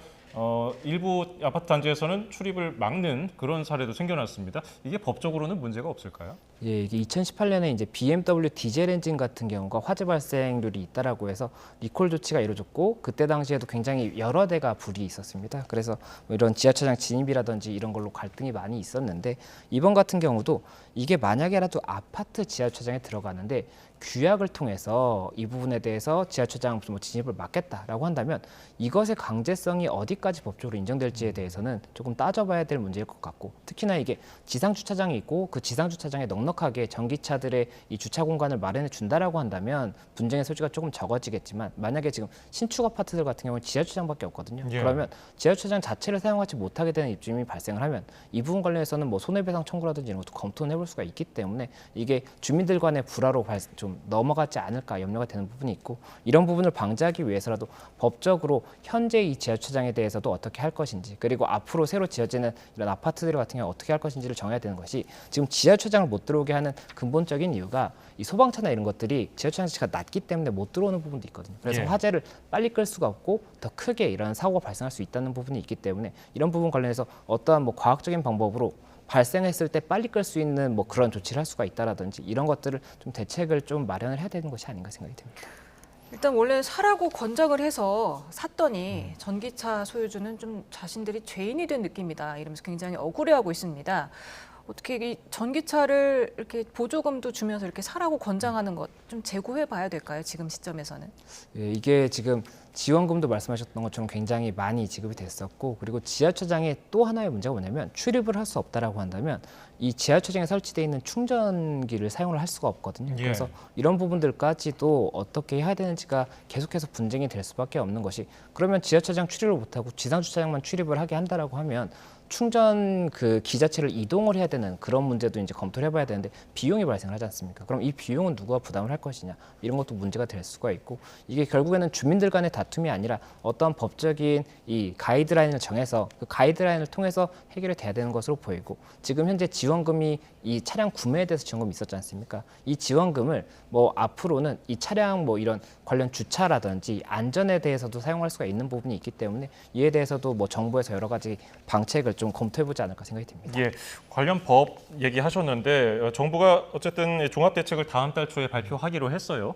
일부 아파트 단지에서는 출입을 막는 그런 사례도 생겨났습니다. 이게 법적으로는 문제가 없을까요? 예, 이게 2018년에 이제 BMW 디젤 엔진 같은 경우가 화재 발생률이 있다라고 해서 리콜 조치가 이루어졌고 그때 당시에도 굉장히 여러 대가 불이 있었습니다. 그래서 뭐 이런 지하철장 진입이라든지 이런 걸로 갈등이 많이 있었는데 이번 같은 경우도 이게 만약에라도 아파트 지하철장에 들어가는데 규약을 통해서 이 부분에 대해서 지하철장 진입을 막겠다라고 한다면 이것의 강제성이 어디까지 법적으로 인정될지에 대해서는 조금 따져봐야 될 문제일 것 같고 특히나 이게 지상 주차장이 있고 그 지상 주차장에 넉넉하게 전기차들의 이 주차 공간을 마련해 준다라고 한다면 분쟁의 소지가 조금 적어지겠지만 만약에 지금 신축 아파트들 같은 경우는 지하주차장밖에 없거든요. 예. 그러면 지하주차장 자체를 사용하지 못하게 되는 입주민이 발생을 하면 이 부분 관련해서는 뭐 손해배상 청구라든지 이런 것도 검토는 해볼 수가 있기 때문에 이게 주민들 간의 불화로 좀 넘어가지 않을까 염려가 되는 부분이 있고 이런 부분을 방지하기 위해서라도 법적으로 현재 이 지하주차장에 대해서도 어떻게 할 것인지 그리고 앞으로 새로 지어지는 이런 아파트들 같은 경우 어떻게 할 것인지를 정해야 되는 것이 지금 지하주차장을 못 들어오게 하는 근본적인 이유가 이 소방차나 이런 것들이 지하주차장 자체가 낮기 때문에 못 들어오는 부분도 있거든요. 그래서 예. 화재를 빨리 끌 수가 없고 더 크게 이런 사고가 발생할 수 있다는 부분이 있기 때문에 이런 부분 관련해서 어떠한 뭐 과학적인 방법으로 발생했을 때 빨리 끌 수 있는 뭐 그런 조치를 할 수가 있다라든지 이런 것들을 좀 대책을 좀 마련을 해야 되는 것이 아닌가 생각이 됩니다. 일단 원래 사라고 권장을 해서 샀더니 전기차 소유주는 좀 자신들이 죄인이 된 느낌이다 이러면서 굉장히 억울해하고 있습니다. 어떻게 이 전기차를 이렇게 보조금도 주면서 이렇게 사라고 권장하는 것 좀 재고해 봐야 될까요? 지금 시점에서는? 예, 이게 지금 지원금도 말씀하셨던 것처럼 굉장히 많이 지급이 됐었고 그리고 지하철장에 또 하나의 문제가 뭐냐면 출입을 할 수 없다라고 한다면 이 지하철장에 설치되어 있는 충전기를 사용을 할 수가 없거든요. 예. 그래서 이런 부분들까지도 어떻게 해야 되는지가 계속해서 분쟁이 될 수밖에 없는 것이 그러면 지하철장 출입을 못하고 지상주차장만 출입을 하게 한다라고 하면 충전 그 기 자체를 이동을 해야 되는 그런 문제도 이제 검토를 해봐야 되는데 비용이 발생을 하지 않습니까? 그럼 이 비용은 누가 부담을 할 것이냐 이런 것도 문제가 될 수가 있고 이게 결국에는 주민들 간의 다툼이 아니라 어떤 법적인 이 가이드라인을 정해서 그 가이드라인을 통해서 해결이 돼야 되는 것으로 보이고 지금 현재 지원금이 이 차량 구매에 대해서 지원금이 있었지 않습니까? 이 지원금을 뭐 앞으로는 이 차량 뭐 이런 관련 주차라든지 안전에 대해서도 사용할 수가 있는 부분이 있기 때문에 이에 대해서도 뭐 정부에서 여러 가지 방책을 좀 검토해보지 않을까 생각이 듭니다. 예, 관련 법 얘기하셨는데 정부가 어쨌든 종합대책을 다음 달 초에 발표하기로 했어요.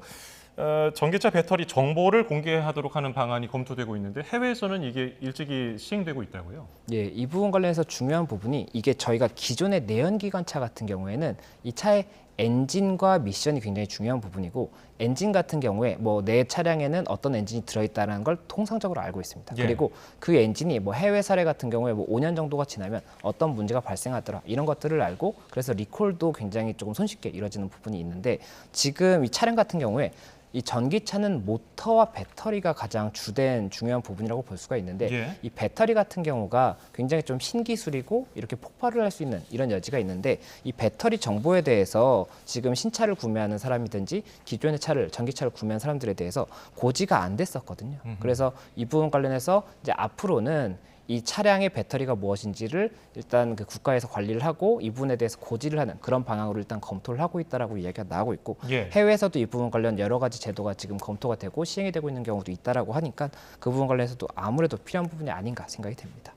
전기차 배터리 정보를 공개하도록 하는 방안이 검토되고 있는데 해외에서는 이게 일찍이 시행되고 있다고요? 예, 이 부분 관련해서 중요한 부분이 이게 저희가 기존의 내연기관차 같은 경우에는 이 차의 엔진과 미션이 굉장히 중요한 부분이고 엔진 같은 경우에 뭐 내 차량에는 어떤 엔진이 들어있다는 걸 통상적으로 알고 있습니다. 예. 그리고 그 엔진이 뭐 해외 사례 같은 경우에 뭐 5년 정도가 지나면 어떤 문제가 발생하더라 이런 것들을 알고 그래서 리콜도 굉장히 조금 손쉽게 이루어지는 부분이 있는데 지금 이 차량 같은 경우에 이 전기차는 모터와 배터리가 가장 주된 중요한 부분이라고 볼 수가 있는데 예. 이 배터리 같은 경우가 굉장히 좀 신기술이고 이렇게 폭발을 할 수 있는 이런 여지가 있는데 이 배터리 정보에 대해서 지금 신차를 구매하는 사람이든지 기존의 차를 전기차를 구매한 사람들에 대해서 고지가 안 됐었거든요. 그래서 이 부분 관련해서 이제 앞으로는 이 차량의 배터리가 무엇인지를 일단 그 국가에서 관리를 하고 이 부분에 대해서 고지를 하는 그런 방향으로 일단 검토를 하고 있다라고 이야기가 나오고 있고 예. 해외에서도 이 부분 관련 여러 가지 제도가 지금 검토가 되고 시행이 되고 있는 경우도 있다라고 하니까 그 부분 관련해서도 아무래도 필요한 부분이 아닌가 생각이 됩니다.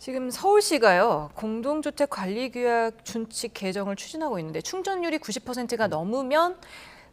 지금 서울시가요 공동주택 관리규약 준칙 개정을 추진하고 있는데 충전율이 90%가 넘으면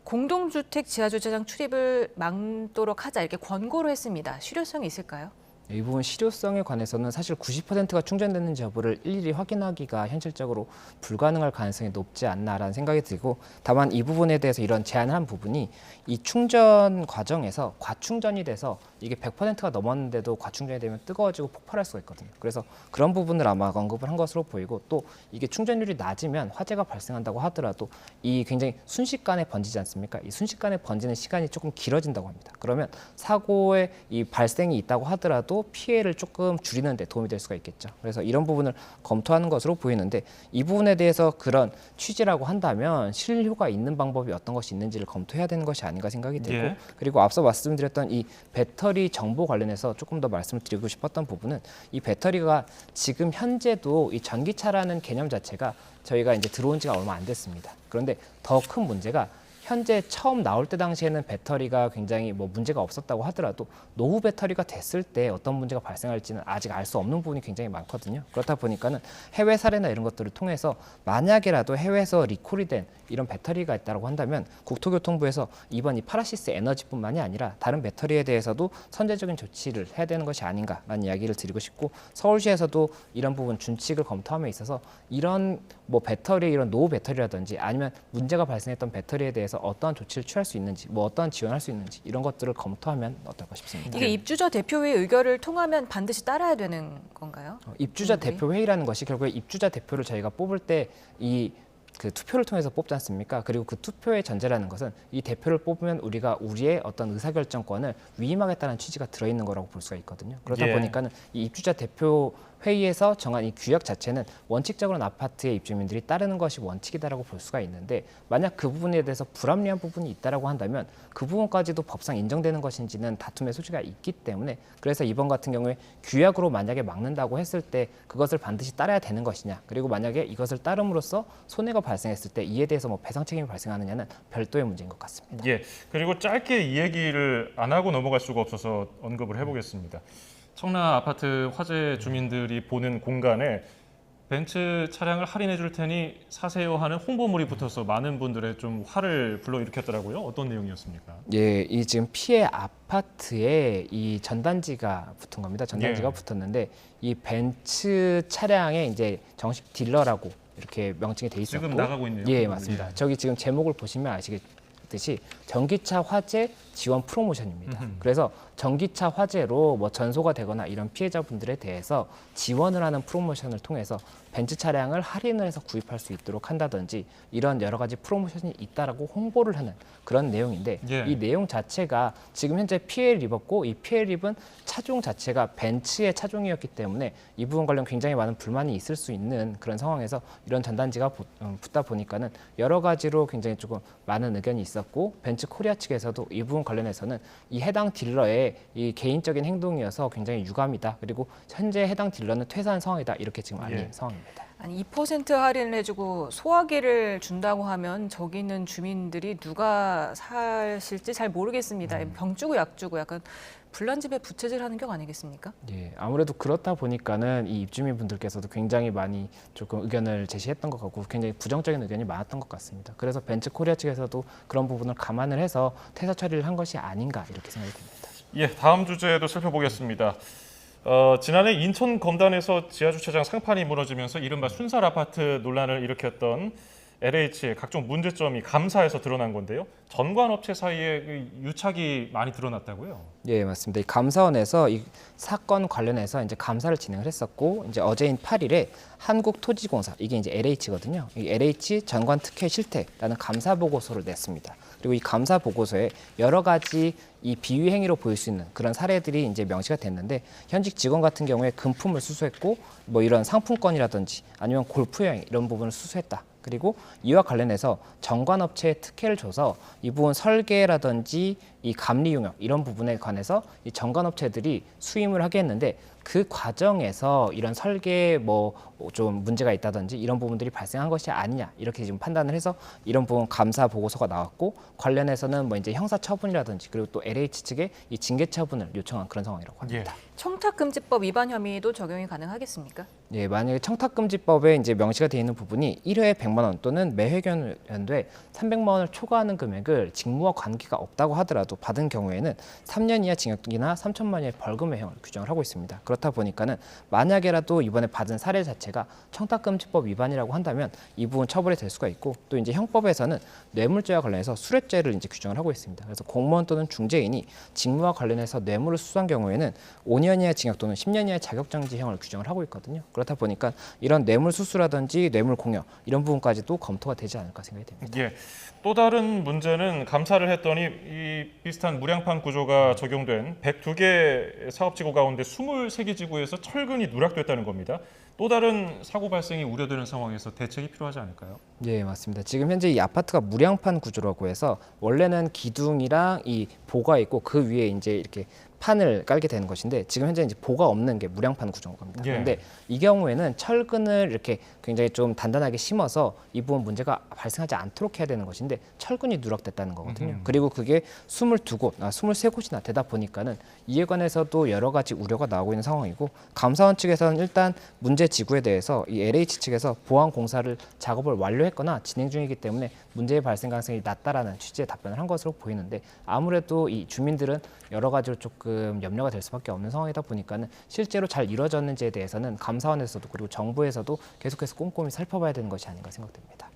공동주택 지하주차장 출입을 막도록 하자 이렇게 권고를 했습니다. 실효성이 있을까요? 이 부분 실효성에 관해서는 사실 90%가 충전되는지 여부를 일일이 확인하기가 현실적으로 불가능할 가능성이 높지 않나라는 생각이 들고 다만 이 부분에 대해서 이런 제안을 한 부분이 이 충전 과정에서 과충전이 돼서 이게 100%가 넘었는데도 과충전이 되면 뜨거워지고 폭발할 수가 있거든요. 그래서 그런 부분을 아마 언급을 한 것으로 보이고 또 이게 충전율이 낮으면 화재가 발생한다고 하더라도 이 굉장히 순식간에 번지지 않습니까? 이 순식간에 번지는 시간이 조금 길어진다고 합니다. 그러면 사고의 이 발생이 있다고 하더라도 피해를 조금 줄이는 데 도움이 될 수가 있겠죠. 그래서 이런 부분을 검토하는 것으로 보이는데 이 부분에 대해서 그런 취지라고 한다면 실효가 있는 방법이 어떤 것이 있는지를 검토해야 되는 것이 아닌가 생각이 들고 예. 그리고 앞서 말씀드렸던 이 배터리 정보 관련해서 조금 더 말씀을 드리고 싶었던 부분은 이 배터리가 지금 현재도 이 전기차라는 개념 자체가 저희가 이제 들어온 지가 얼마 안 됐습니다. 그런데 더 큰 문제가 현재 처음 나올 때 당시에는 배터리가 굉장히 뭐 문제가 없었다고 하더라도 노후 배터리가 됐을 때 어떤 문제가 발생할지는 아직 알 수 없는 부분이 굉장히 많거든요. 그렇다 보니까는 해외 사례나 이런 것들을 통해서 만약에라도 해외에서 리콜이 된 이런 배터리가 있다고 한다면 국토교통부에서 이번 이 파라시스 에너지뿐만이 아니라 다른 배터리에 대해서도 선제적인 조치를 해야 되는 것이 아닌가라는 이야기를 드리고 싶고 서울시에서도 이런 부분 준칙을 검토함에 있어서 이런 뭐 배터리 이런 노후 배터리라든지 아니면 문제가 발생했던 배터리에 대해서 어떠한 조치를 취할 수 있는지 뭐 어떠한 지원할 수 있는지 이런 것들을 검토하면 어떨까 싶습니다. 이게 입주자 대표회의 의결을 통하면 반드시 따라야 되는 건가요? 입주자 대표 회의라는 것이 결국에 입주자 대표를 저희가 뽑을 때 이 그 투표를 통해서 뽑지 않습니까? 그리고 그 투표의 전제라는 것은 이 대표를 뽑으면 우리가 우리의 어떤 의사결정권을 위임하겠다는 취지가 들어있는 거라고 볼 수가 있거든요. 그러다 예. 보니까는 이 입주자 대표 회의에서 정한 이 규약 자체는 원칙적으로는 아파트의 입주민들이 따르는 것이 원칙이다라고 볼 수가 있는데 만약 그 부분에 대해서 불합리한 부분이 있다라고 한다면 그 부분까지도 법상 인정되는 것인지는 다툼의 소지가 있기 때문에 그래서 이번 같은 경우에 규약으로 만약에 막는다고 했을 때 그것을 반드시 따라야 되는 것이냐 그리고 만약에 이것을 따름으로써 손해가 발생했을 때 이에 대해서 뭐 배상 책임이 발생하느냐는 별도의 문제인 것 같습니다. 예, 그리고 짧게 이 얘기를 안 하고 넘어갈 수가 없어서 언급을 해보겠습니다. 청라 아파트 화재 주민들이 보는 공간에 벤츠 차량을 할인해 줄 테니 사세요 하는 홍보물이 붙어서 많은 분들의 좀 화를 불러일으켰더라고요. 어떤 내용이었습니까? 예, 이 지금 피해 아파트에 이 전단지가 붙은 겁니다. 전단지가 예. 붙었는데 이 벤츠 차량의 이제 정식 딜러라고 이렇게 명칭이 돼 있었고 지금 나가고 있네요. 예, 맞습니다. 예. 저기 지금 제목을 보시면 뜻이 전기차 화재 지원 프로모션입니다. 그래서 전기차 화재로 뭐 전소가 되거나 이런 피해자분들에 대해서 지원을 하는 프로모션을 통해서 벤츠 차량을 할인을 해서 구입할 수 있도록 한다든지 이런 여러 가지 프로모션이 있다라고 홍보를 하는 그런 내용인데 예. 이 내용 자체가 지금 현재 피해를 입었고 이 피해를 입은 차종 자체가 벤츠의 차종이었기 때문에 이 부분 관련 굉장히 많은 불만이 있을 수 있는 그런 상황에서 이런 전단지가 붙다 보니까는 여러 가지로 굉장히 조금 많은 의견이 있었고 벤츠 코리아 측에서도 이 부분 관련해서는 이 해당 딜러의 이 개인적인 행동이어서 굉장히 유감이다. 그리고 현재 해당 딜러는 퇴사한 상황이다. 이렇게 지금 알린 상황입니다. 아니 2% 할인을 해주고 소화기를 준다고 하면 저기 있는 주민들이 누가 사실지 잘 모르겠습니다. 병 주고 약 주고 약간 불난 집에 부채질하는 격 아니겠습니까? 예, 아무래도 그렇다 보니까는 이 입주민분들께서도 굉장히 많이 조금 의견을 제시했던 것 같고 굉장히 부정적인 의견이 많았던 것 같습니다. 그래서 벤츠 코리아 측에서도 그런 부분을 감안을 해서 퇴사 처리를 한 것이 아닌가 이렇게 생각이 듭니다. 예, 다음 주제도 살펴보겠습니다. 지난해 인천 검단에서 지하주차장 상판이 무너지면서 이른바 순살 아파트 논란을 일으켰던 LH의 각종 문제점이 감사에서 드러난 건데요. 전관업체 사이에 그 유착이 많이 드러났다고요? 예, 맞습니다. 이 감사원에서 이 사건 관련해서 이제 감사를 진행을 했었고 이제 어제인 8일에 한국토지공사 이게 이제 LH거든요. 이 LH 전관 특혜 실태라는 감사 보고서를 냈습니다. 그리고 이 감사 보고서에 여러 가지 이 비위 행위로 보일 수 있는 그런 사례들이 이제 명시가 됐는데 현직 직원 같은 경우에 금품을 수수했고 뭐 이런 상품권이라든지 아니면 골프 여행 이런 부분을 수수했다. 그리고 이와 관련해서 전관업체에 특혜를 줘서 이 부분 설계라든지 이 감리 용역 이런 부분에 관해서 이 전관업체들이 수임을 하게 했는데 그 과정에서 이런 설계에 뭐 좀 문제가 있다든지 이런 부분들이 발생한 것이 아니냐 이렇게 지금 판단을 해서 이런 부분 감사 보고서가 나왔고 관련해서는 뭐 이제 형사 처분이라든지 그리고 또 LH 측에 이 징계 처분을 요청한 그런 상황이라고 합니다. 청탁금지법 위반 혐의도 적용이 가능하겠습니까? 예, 만약에 청탁금지법에 이제 명시가 되어 있는 부분이 1회에 100만 원 또는 매회견연도에 300만 원을 초과하는 금액을 직무와 관계가 없다고 하더라도 받은 경우에는 3년 이하 징역이나 3천만 원의 벌금형을 규정을 하고 있습니다. 그렇다 보니까는 만약에라도 이번에 받은 사례 자체가 청탁금지법 위반이라고 한다면 이 부분 처벌이 될 수가 있고 또 이제 형법에서는 뇌물죄와 관련해서 수뢰죄를 이제 규정을 하고 있습니다. 그래서 공무원 또는 중개인이 직무와 관련해서 뇌물을 수수한 경우에는 5년 이하 징역 또는 10년 이하의 자격정지형을 규정을 하고 있거든요. 그렇다 보니까 이런 뇌물 수수라든지 뇌물 공여 이런 부분까지도 검토가 되지 않을까 생각이 됩니다. 예. 또 다른 문제는 감사를 했더니 이 비슷한 무량판 구조가 적용된 102개 사업지구 가운데 23개 지구에서 철근이 누락됐다는 겁니다. 또 다른 사고 발생이 우려되는 상황에서 대책이 필요하지 않을까요? 네, 맞습니다. 지금 현재 이 아파트가 무량판 구조라고 해서 원래는 기둥이랑 이 보가 있고 그 위에 이제 이렇게 판을 깔게 되는 것인데 지금 현재 이제 보가 없는 게 무량판 구조인 겁니다. 예. 그런데 이 경우에는 철근을 이렇게 굉장히 좀 단단하게 심어서 이 부분 문제가 발생하지 않도록 해야 되는 것인데 철근이 누락됐다는 거거든요. 그리고 그게 22곳, 23곳이나 되다 보니까는 이에 관해서도 여러 가지 우려가 나오고 있는 상황이고 감사원 측에서는 일단 문제 지구에 대해서 이 LH 측에서 보완 공사를 작업을 완료했거나 진행 중이기 때문에 문제의 발생 가능성이 낮다라는 취지의 답변을 한 것으로 보이는데 아무래도 이 주민들은 여러 가지로 조금 염려가 될 수밖에 없는 상황이다 보니까는 실제로 잘 이루어졌는지에 대해서는 감사원에서도 그리고 정부에서도 계속해서 꼼꼼히 살펴봐야 되는 것이 아닌가 생각됩니다.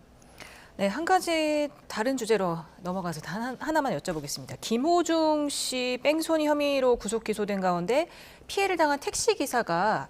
네, 한 가지 다른 주제로 넘어가서 하나만 여쭤보겠습니다. 김호중 씨 뺑소니 혐의로 구속 기소된 가운데 피해를 당한 택시 기사가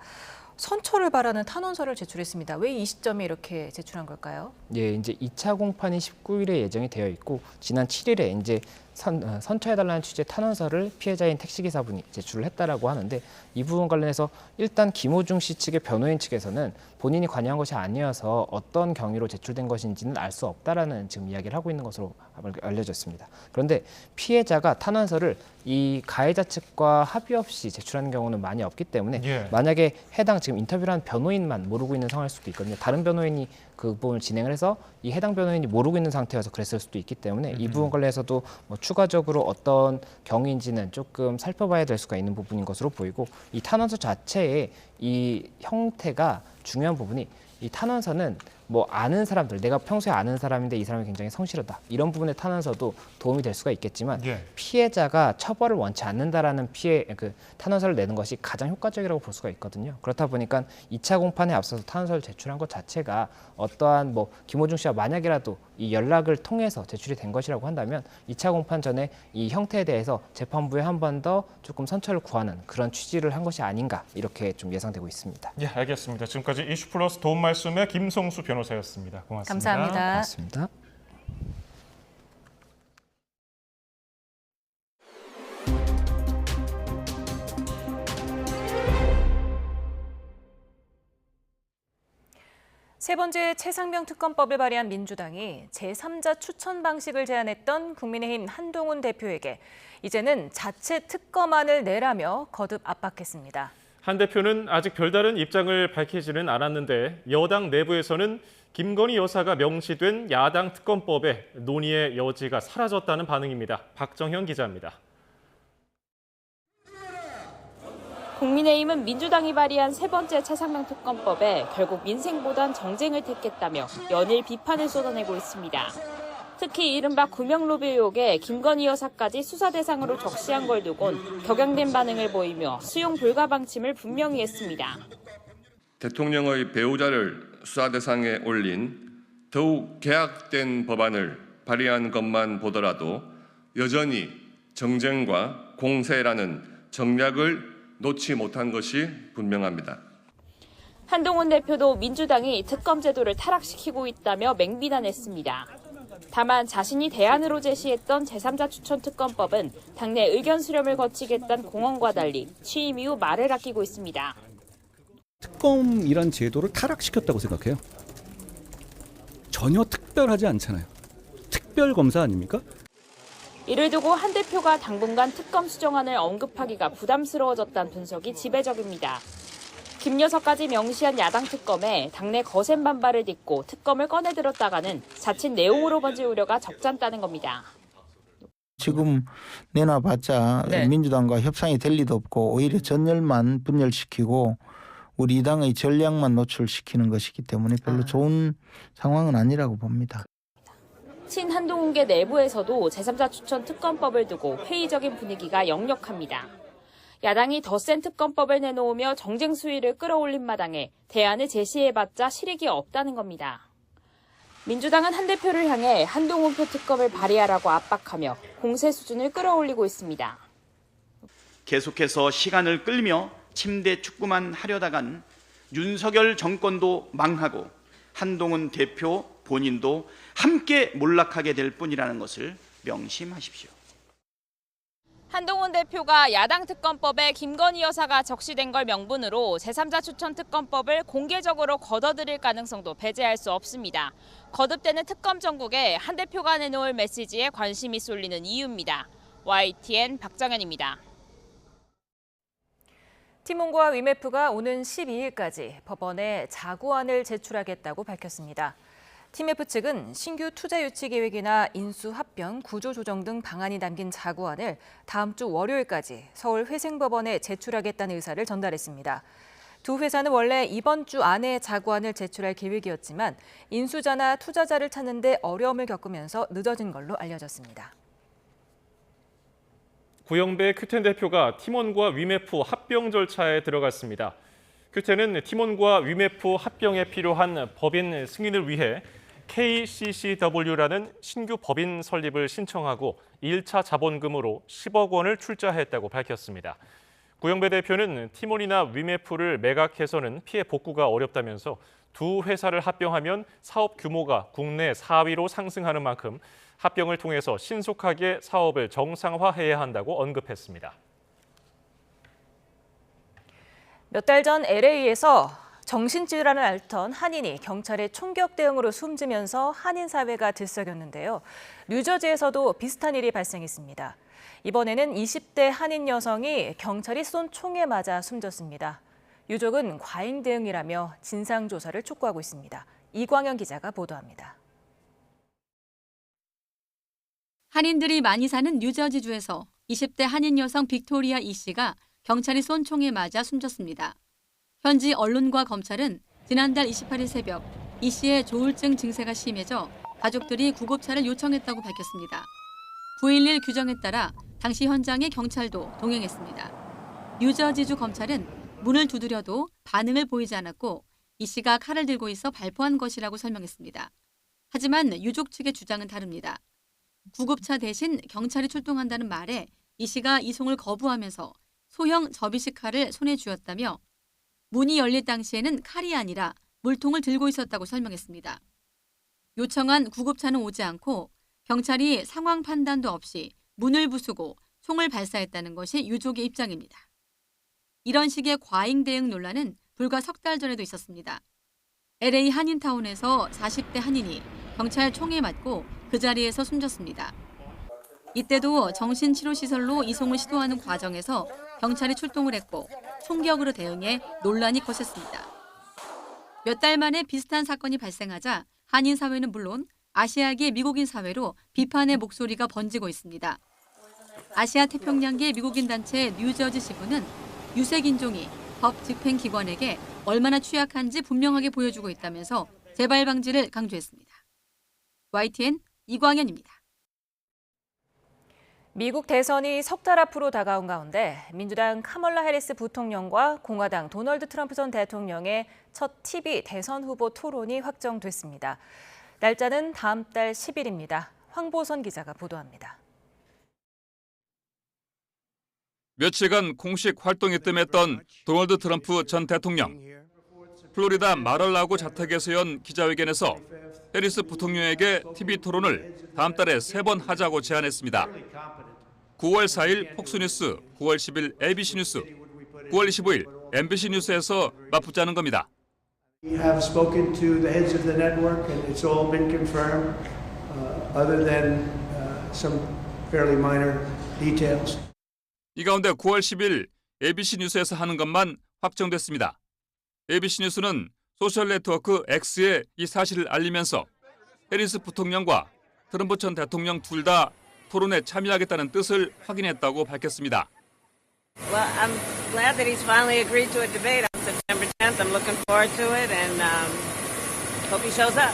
선처를 바라는 탄원서를 제출했습니다. 왜 이 시점에 이렇게 제출한 걸까요? 예, 이제 2차 공판이 19일에 예정이 되어 있고 지난 7일에 이제 선처해달라는 취지의 탄원서를 피해자인 택시기사분이 제출을 했다라고 하는데 이 부분 관련해서 일단 김호중 씨 측의 변호인 측에서는 본인이 관여한 것이 아니어서 어떤 경위로 제출된 것인지는 알 수 없다라는 지금 이야기를 하고 있는 것으로 알려졌습니다. 그런데 피해자가 탄원서를 이 가해자 측과 합의 없이 제출하는 경우는 많이 없기 때문에 만약에 해당 지금 인터뷰를 한 변호인만 모르고 있는 상황일 수도 있거든요. 다른 변호인이 그 부분을 진행을 해서 이 해당 변호인이 모르고 있는 상태여서 그랬을 수도 있기 때문에 이 부분 관련해서도 뭐 추가적으로 어떤 경위인지는 조금 살펴봐야 될 수가 있는 부분인 것으로 보이고 이 탄원서 자체의 이 형태가 중요한 부분이 이 탄원서는 뭐 아는 사람들, 내가 평소에 아는 사람인데 이 사람이 굉장히 성실하다. 이런 부분에 탄원서도 도움이 될 수가 있겠지만 피해자가 처벌을 원치 않는다라는 탄원서를 내는 것이 가장 효과적이라고 볼 수가 있거든요. 그렇다 보니까 2차 공판에 앞서서 탄원서를 제출한 것 자체가 어떠한 김호중 씨와 만약이라도 이 연락을 통해서 제출이 된 것이라고 한다면 2차 공판 전에 이 형태에 대해서 재판부에 한 번 더 조금 선처를 구하는 그런 취지를 한 것이 아닌가 이렇게 좀 예상되고 있습니다. 예, 알겠습니다. 지금까지 이슈플러스 도움 말씀의 김성수 변호사였습니다. 고맙습니다. 감사합니다. 고맙습니다. 세 번째 최상병 특검법을 발의한 민주당이 제3자 추천 방식을 제안했던 국민의힘 한동훈 대표에게 이제는 자체 특검안을 내라며 거듭 압박했습니다. 한 대표는 아직 별다른 입장을 밝히지는 않았는데 여당 내부에서는 김건희 여사가 명시된 야당 특검법에 논의의 여지가 사라졌다는 반응입니다. 박정현 기자입니다. 국민의힘은 민주당이 발의한 세 번째 최상병 특검법에 결국 민생보단 정쟁을 택했다며 연일 비판을 쏟아내고 있습니다. 특히 이른바 구명로비 의혹에 김건희 여사까지 수사 대상으로 적시한 걸 두곤 격양된 반응을 보이며 수용 불가 방침을 분명히 했습니다. 대통령의 배우자를 수사 대상에 올린 더욱 개혁된 법안을 발의한 것만 보더라도 여전히 정쟁과 공세라는 정략을 놓지 못한 것이 분명합니다. 한동훈 대표도 민주당이 특검 제도를 타락시키고 있다며 맹비난했습니다. 다만 자신이 대안으로 제시했던 제3자 추천 특검법은 당내 의견 수렴을 거치겠다는 공언과 달리 취임 이후 말을 아끼고 있습니다. 특검이란 제도를 타락시켰다고 생각해요. 전혀 특별하지 않잖아요. 특별검사 아닙니까? 이를 두고 한 대표가 당분간 특검 수정안을 언급하기가 부담스러워졌다는 분석이 지배적입니다. 김 여사까지 명시한 야당 특검에 당내 거센 반발을 딛고 특검을 꺼내들었다가는 자칫 내용으로 번질 우려가 적잖다는 겁니다. 지금 내놔봤자 민주당과 협상이 될 리도 없고 오히려 전열만 분열시키고 우리 당의 전략만 노출시키는 것이기 때문에 별로 좋은 상황은 아니라고 봅니다. 친한동훈계 내부에서도 제3자 추천 특검법을 두고 회의적인 분위기가 역력합니다. 야당이 더 센 특검법을 내놓으며 정쟁 수위를 끌어올린 마당에 대안을 제시해봤자 실익이 없다는 겁니다. 민주당은 한 대표를 향해 한동훈표 특검을 발의하라고 압박하며 공세 수준을 끌어올리고 있습니다. 계속해서 시간을 끌며 침대 축구만 하려다간 윤석열 정권도 망하고 한동훈 대표 본인도 함께 몰락하게 될 뿐이라는 것을 명심하십시오. 한동훈 대표가 야당 특검법에 김건희 여사가 적시된 걸 명분으로 제3자 추천 특검법을 공개적으로 걷어들일 가능성도 배제할 수 없습니다. 거듭되는 특검 정국에 한 대표가 내놓을 메시지에 관심이 쏠리는 이유입니다. YTN 박정현입니다. 티몬과 위메프가 오는 12일까지 법원에 자구안을 제출하겠다고 밝혔습니다. 티메프 측은 신규 투자 유치 계획이나 인수 합병, 구조 조정 등 방안이 담긴 자구안을 다음 주 월요일까지 서울 회생법원에 제출하겠다는 의사를 전달했습니다. 두 회사는 원래 이번 주 안에 자구안을 제출할 계획이었지만 인수자나 투자자를 찾는 데 어려움을 겪으면서 늦어진 걸로 알려졌습니다. 구영배 큐텐 대표가 티몬과 위메프 합병 절차에 들어갔습니다. 큐텐은 티몬과 위메프 합병에 필요한 법인 승인을 위해 KCCW라는 신규 법인 설립을 신청하고 1차 자본금으로 10억 원을 출자했다고 밝혔습니다. 구영배 대표는 티몬이나 위메프를 매각해서는 피해 복구가 어렵다면서 두 회사를 합병하면 사업 규모가 국내 4위로 상승하는 만큼 합병을 통해서 신속하게 사업을 정상화해야 한다고 언급했습니다. 몇 달 전 LA에서 정신질환을 앓던 한인이 경찰의 총격 대응으로 숨지면서 한인 사회가 들썩였는데요. 뉴저지에서도 비슷한 일이 발생했습니다. 이번에는 20대 한인 여성이 경찰이 쏜 총에 맞아 숨졌습니다. 유족은 과잉 대응이라며 진상조사를 촉구하고 있습니다. 이광현 기자가 보도합니다. 한인들이 많이 사는 뉴저지주에서 20대 한인 여성 빅토리아 이 씨가 경찰이 쏜 총에 맞아 숨졌습니다. 현지 언론과 검찰은 지난달 28일 새벽 이 씨의 조울증 증세가 심해져 가족들이 구급차를 요청했다고 밝혔습니다. 9.11 규정에 따라 당시 현장에 경찰도 동행했습니다. 뉴저지주 검찰은 문을 두드려도 반응을 보이지 않았고 이 씨가 칼을 들고 있어 발포한 것이라고 설명했습니다. 하지만 유족 측의 주장은 다릅니다. 구급차 대신 경찰이 출동한다는 말에 이 씨가 이송을 거부하면서 소형 접이식 칼을 손에 쥐었다며 문이 열릴 당시에는 칼이 아니라 물통을 들고 있었다고 설명했습니다. 요청한 구급차는 오지 않고 경찰이 상황 판단도 없이 문을 부수고 총을 발사했다는 것이 유족의 입장입니다. 이런 식의 과잉 대응 논란은 불과 석 달 전에도 있었습니다. LA 한인타운에서 40대 한인이 경찰 총에 맞고 그 자리에서 숨졌습니다. 이때도 정신치료시설로 이송을 시도하는 과정에서 경찰이 출동을 했고 총격으로 대응해 논란이 거셌습니다. 몇 달 만에 비슷한 사건이 발생하자 한인 사회는 물론 아시아계 미국인 사회로 비판의 목소리가 번지고 있습니다. 아시아 태평양계 미국인 단체 뉴저지 지부는 유색인종이 법 집행기관에게 얼마나 취약한지 분명하게 보여주고 있다면서 재발 방지를 강조했습니다. YTN 이광현입니다. 미국 대선이 석 달 앞으로 다가온 가운데 민주당 카멀라 해리스 부통령과 공화당 도널드 트럼프 전 대통령의 첫 TV 대선 후보 토론이 확정됐습니다. 날짜는 다음 달 10일입니다. 황보선 기자가 보도합니다. 며칠간 공식 활동이 뜸했던 도널드 트럼프 전 대통령. 플로리다 마럴라고 자택에서 연 기자회견에서 해리스 부통령에게 TV 토론을 다음 달에 3번 하자고 제안했습니다. 9월 4일 폭스뉴스, 9월 10일 ABC 뉴스, 9월 25일 MBC 뉴스에서 맞붙자는 겁니다. We have spoken to the heads of the network and it's all been confirmed other than some fairly minor details. 이 가운데 9월 10일 ABC 뉴스에서 하는 것만 확정됐습니다. ABC 뉴스는 소셜 네트워크 X에 이 사실을 알리면서 해리스 부통령과 트럼프 전 대통령 둘 다 토론에 참여하겠다는 뜻을 확인했다고 밝혔습니다. Well, I'm glad that he's finally agreed to a debate on September 10th. I'm looking forward to it and hope he shows up.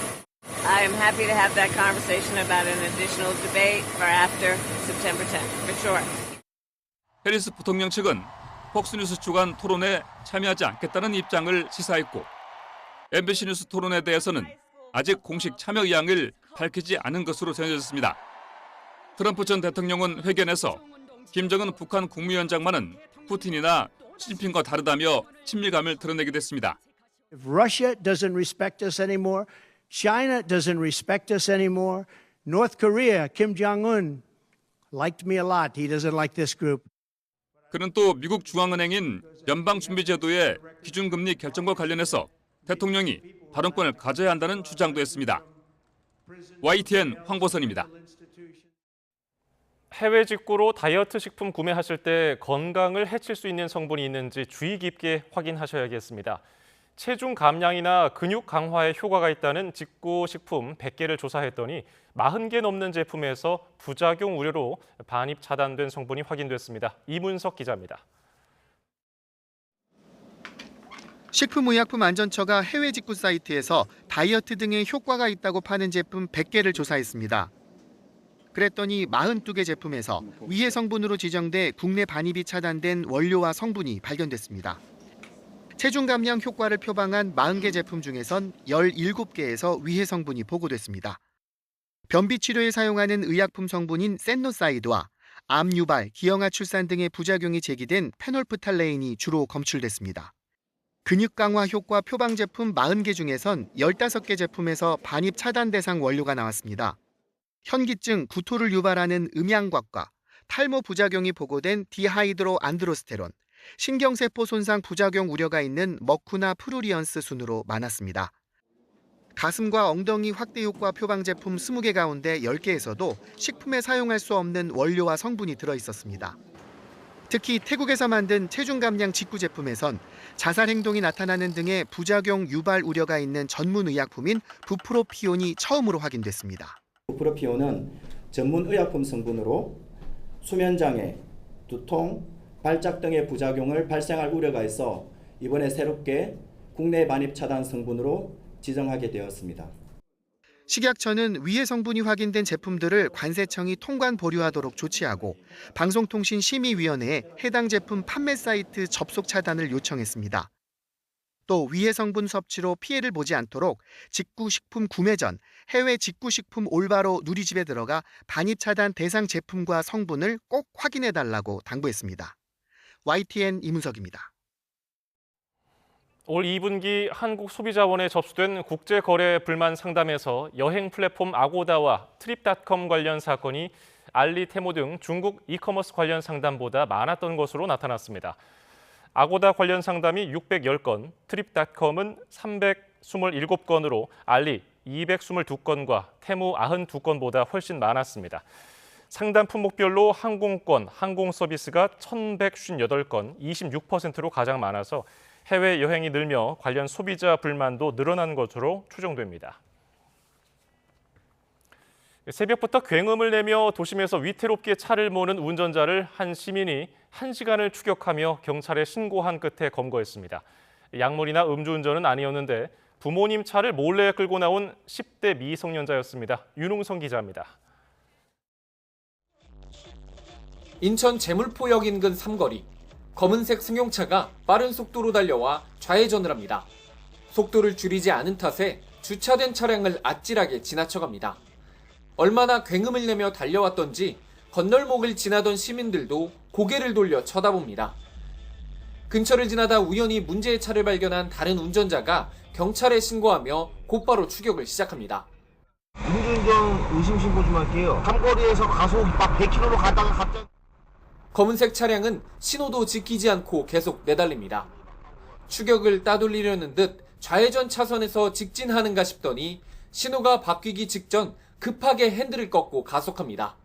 I am happy to have that conversation about an additional debate for after September 10th, for sure. 해리스 부통령 측은 폭스뉴스 주간 토론에 참여하지 않겠다는 입장을 시사했고 MBC 뉴스 토론에 대해서는 아직 공식 참여 의향을 밝히지 않은 것으로 전해졌습니다. 트럼프 전 대통령은 회견에서 김정은 북한 국무위원장만은 푸틴이나 시진핑과 다르다며 친밀감을 드러내기도 했습니다. If Russia doesn't respect us anymore, China doesn't respect us anymore, North Korea, Kim Jong-un liked me a lot. He doesn't like this group. 그는 또 미국 중앙은행인 연방준비제도의 기준금리 결정과 관련해서 대통령이 발언권을 가져야 한다는 주장도 했습니다. YTN 황보선입니다. 해외 직구로 다이어트 식품 구매하실 때 건강을 해칠 수 있는 성분이 있는지 주의 깊게 확인하셔야겠습니다. 체중 감량이나 근육 강화에 효과가 있다는 직구 식품 100개를 조사했더니 40개 넘는 제품에서 부작용 우려로 반입 차단된 성분이 확인됐습니다. 이문석 기자입니다. 식품의약품안전처가 해외 직구 사이트에서 다이어트 등에 효과가 있다고 파는 제품 100개를 조사했습니다. 그랬더니 42개 제품에서 위해 성분으로 지정돼 국내 반입이 차단된 원료와 성분이 발견됐습니다. 체중 감량 효과를 표방한 40개 제품 중에선 17개에서 위해 성분이 보고됐습니다. 변비 치료에 사용하는 의약품 성분인 센노사이드와 암 유발, 기형아 출산 등의 부작용이 제기된 페놀프탈레인이 주로 검출됐습니다. 근육 강화 효과 표방 제품 40개 중에선 15개 제품에서 반입 차단 대상 원료가 나왔습니다. 현기증, 구토를 유발하는 음양곽과 탈모 부작용이 보고된 디하이드로 안드로스테론, 신경세포 손상 부작용 우려가 있는 머쿠나 프루리언스 순으로 많았습니다. 가슴과 엉덩이 확대 효과 표방 제품 20개 가운데 10개에서도 식품에 사용할 수 없는 원료와 성분이 들어있었습니다. 특히 태국에서 만든 체중 감량 직구 제품에선 자살 행동이 나타나는 등의 부작용 유발 우려가 있는 전문 의약품인 부프로피온이 처음으로 확인됐습니다. 부프로피온은 전문 의약품 성분으로 수면장애, 두통, 발작 등의 부작용을 발생할 우려가 있어 이번에 새롭게 국내 반입 차단 성분으로 지정하게 되었습니다. 식약처는 위해 성분이 확인된 제품들을 관세청이 통관 보류하도록 조치하고 방송통신심의위원회에 해당 제품 판매 사이트 접속 차단을 요청했습니다. 또 위해 성분 섭취로 피해를 보지 않도록 직구식품 구매 전 해외 직구식품 올바로 누리집에 들어가 반입 차단 대상 제품과 성분을 꼭 확인해달라고 당부했습니다. YTN 이문석입니다. 올 2분기 한국소비자원에 접수된 국제거래 불만 상담에서 여행 플랫폼 아고다와 트립닷컴 관련 사건이 알리, 테무 등 중국 이커머스 관련 상담보다 많았던 것으로 나타났습니다. 아고다 관련 상담이 610건, 트립닷컴은 327건으로 알리 222건과 테무 92건보다 훨씬 많았습니다. 상담 품목별로 항공권, 항공서비스가 1,158건, 26%로 가장 많아서 해외여행이 늘며 관련 소비자 불만도 늘어난 것으로 추정됩니다. 새벽부터 굉음을 내며 도심에서 위태롭게 차를 모는 운전자를 한 시민이 1시간을 추격하며 경찰에 신고한 끝에 검거했습니다. 약물이나 음주운전은 아니었는데 부모님 차를 몰래 끌고 나온 10대 미성년자였습니다. 윤웅성 기자입니다. 인천 제물포역 인근 삼거리. 검은색 승용차가 빠른 속도로 달려와 좌회전을 합니다. 속도를 줄이지 않은 탓에 주차된 차량을 아찔하게 지나쳐갑니다. 얼마나 굉음을 내며 달려왔던지 건널목을 지나던 시민들도 고개를 돌려 쳐다봅니다. 근처를 지나다 우연히 문제의 차를 발견한 다른 운전자가 경찰에 신고하며 곧바로 추격을 시작합니다. 음주운전 의심 신고 좀 할게요. 삼거리에서 가속 막 100km로 가다가 갑자기 검은색 차량은 신호도 지키지 않고 계속 내달립니다. 추격을 따돌리려는 듯 좌회전 차선에서 직진하는가 싶더니 신호가 바뀌기 직전 급하게 핸들을 꺾고 가속합니다.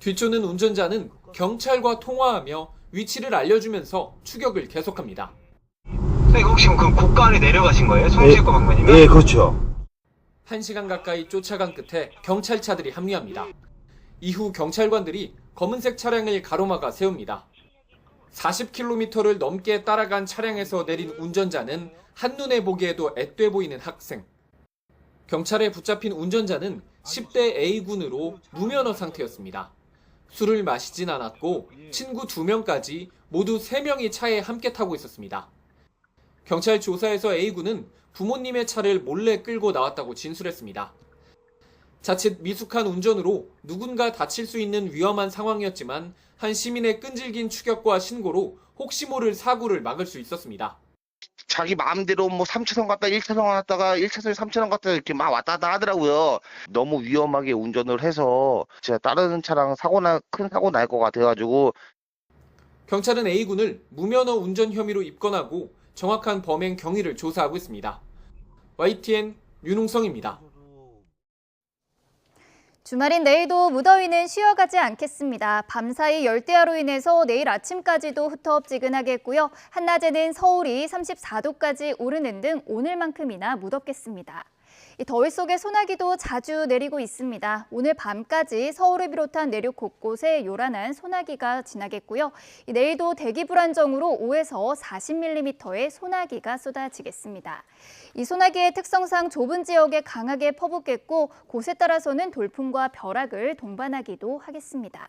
뒤쫓는 운전자는 경찰과 통화하며 위치를 알려주면서 추격을 계속합니다. 선생님 혹시 그 국가 안에 내려가신 거예요? 송지효과 방면이면? 네, 그렇죠. 1시간 가까이 쫓아간 끝에 경찰차들이 합류합니다. 이후 경찰관들이 검은색 차량을 가로막아 세웁니다. 40km를 넘게 따라간 차량에서 내린 운전자는 한눈에 보기에도 앳돼 보이는 학생. 경찰에 붙잡힌 운전자는 10대 A군으로 무면허 상태였습니다. 술을 마시진 않았고 친구 2명까지 모두 3명이 차에 함께 타고 있었습니다. 경찰 조사에서 A군은 부모님의 차를 몰래 끌고 나왔다고 진술했습니다. 자칫 미숙한 운전으로 누군가 다칠 수 있는 위험한 상황이었지만 한 시민의 끈질긴 추격과 신고로 혹시 모를 사고를 막을 수 있었습니다. 자기 마음대로 뭐 3차선 갔다가 1차선 갔다가 1차선에 3차선 갔다가 이렇게 막 왔다 갔다 하더라고요. 너무 위험하게 운전을 해서 제가 다른 차랑 큰 사고 날 것 같아가지고. 경찰은 A군을 무면허 운전 혐의로 입건하고 정확한 범행 경위를 조사하고 있습니다. YTN 윤웅성입니다. 주말인 내일도 무더위는 쉬어가지 않겠습니다. 밤사이 열대야로 인해서 내일 아침까지도 후텁지근하겠고요. 한낮에는 서울이 34도까지 오르는 등 오늘만큼이나 무덥겠습니다. 이 더위 속에 소나기도 자주 내리고 있습니다. 오늘 밤까지 서울을 비롯한 내륙 곳곳에 요란한 소나기가 지나겠고요. 내일도 대기 불안정으로 5에서 40mm의 소나기가 쏟아지겠습니다. 이 소나기의 특성상 좁은 지역에 강하게 퍼붓겠고 곳에 따라서는 돌풍과 벼락을 동반하기도 하겠습니다.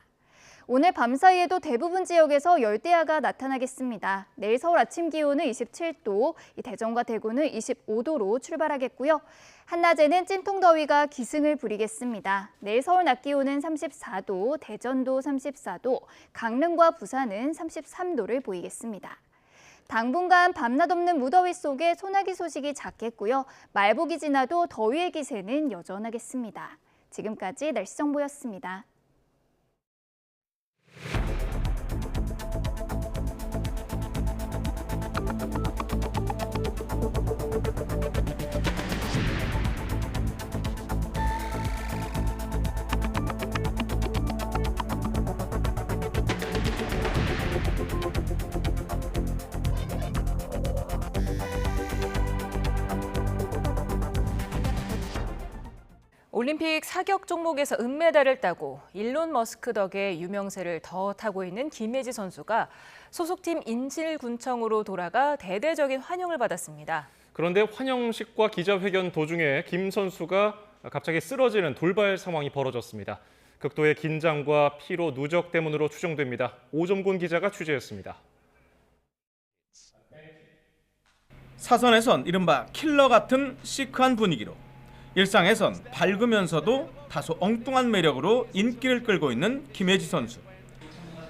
오늘 밤사이에도 대부분 지역에서 열대야가 나타나겠습니다. 내일 서울 아침 기온은 27도, 대전과 대구는 25도로 출발하겠고요. 한낮에는 찐통더위가 기승을 부리겠습니다. 내일 서울 낮 기온은 34도, 대전도 34도, 강릉과 부산은 33도를 보이겠습니다. 당분간 밤낮 없는 무더위 속에 소나기 소식이 잦겠고요. 말복이 지나도 더위의 기세는 여전하겠습니다. 지금까지 날씨 정보였습니다. 올림픽 사격 종목에서 은메달을 따고 일론 머스크 덕에 유명세를 더 타고 있는 김혜지 선수가 소속팀 인질군청으로 돌아가 대대적인 환영을 받았습니다. 그런데 환영식과 기자회견 도중에 김 선수가 갑자기 쓰러지는 돌발 상황이 벌어졌습니다. 극도의 긴장과 피로 누적 때문으로 추정됩니다. 오점곤 기자가 취재했습니다. 사선에선 이른바 킬러 같은 시크한 분위기로, 일상에선 밝으면서도 다소 엉뚱한 매력으로 인기를 끌고 있는 김혜지 선수.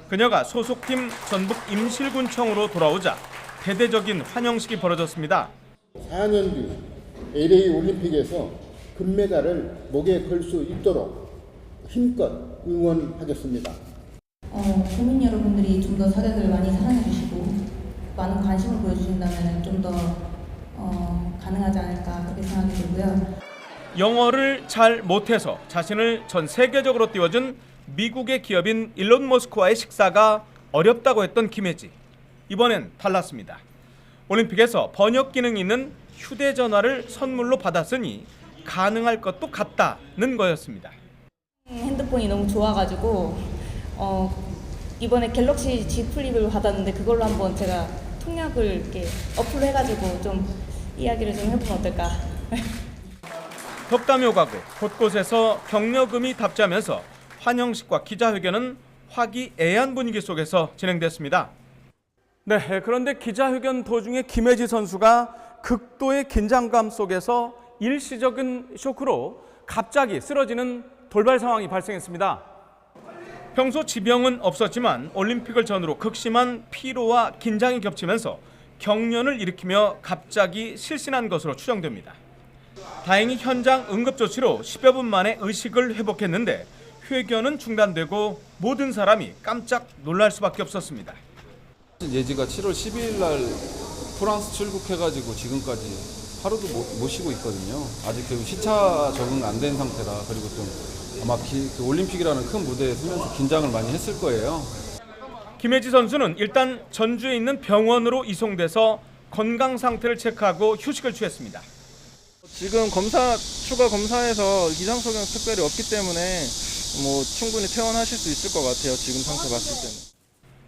그녀가 소속팀 전북 임실군청으로 돌아오자 대대적인 환영식이 벌어졌습니다. 4년 뒤 LA 올림픽에서 금메달을 목에 걸 수 있도록 힘껏 응원하겠습니다. 국민 여러분들이 좀 더 사대들을 많이 사랑해 주시고 많은 관심을 보여주신다면 좀 더 가능하지 않을까 그렇게 생각이 들고요. 영어를 잘 못해서 자신을 전 세계적으로 띄워준 미국의 기업인 일론 머스크와의 식사가 어렵다고 했던 김혜지. 이번엔 달랐습니다. 올림픽에서 번역 기능이 있는 휴대전화를 선물로 받았으니 가능할 것도 같다는 거였습니다. 핸드폰이 너무 좋아가지고 이번에 갤럭시 G 플립을 받았는데 그걸로 한번 제가 통역을 이렇게 어플로 해가지고 좀 이야기를 좀 해보면 어떨까. 덕담이 오가고 곳곳에서 격려금이 답지하면서 환영식과 기자회견은 화기애애한 분위기 속에서 진행됐습니다. 네, 그런데 기자회견 도중에 김혜지 선수가 극도의 긴장감 속에서 일시적인 쇼크로 갑자기 쓰러지는 돌발 상황이 발생했습니다. 평소 지병은 없었지만 올림픽을 전후로 극심한 피로와 긴장이 겹치면서 경련을 일으키며 갑자기 실신한 것으로 추정됩니다. 다행히 현장 응급조치로 10여 분 만에 의식을 회복했는데 회견은 중단되고 모든 사람이 깜짝 놀랄 수밖에 없었습니다. 예지가 7월 12일 날 프랑스 출국해가지고 지금까지 하루도 못 쉬고 있거든요. 아직 시차 적응 안 된 상태라, 그리고 좀 아마 올림픽이라는 큰 무대에 서면서 긴장을 많이 했을 거예요. 김혜지 선수는 일단 전주에 있는 병원으로 이송돼서 건강 상태를 체크하고 휴식을 취했습니다. 지금 추가 검사에서 이상 소견 특별히 없기 때문에 충분히 퇴원하실 수 있을 것 같아요. 지금 상태 봤을 때는.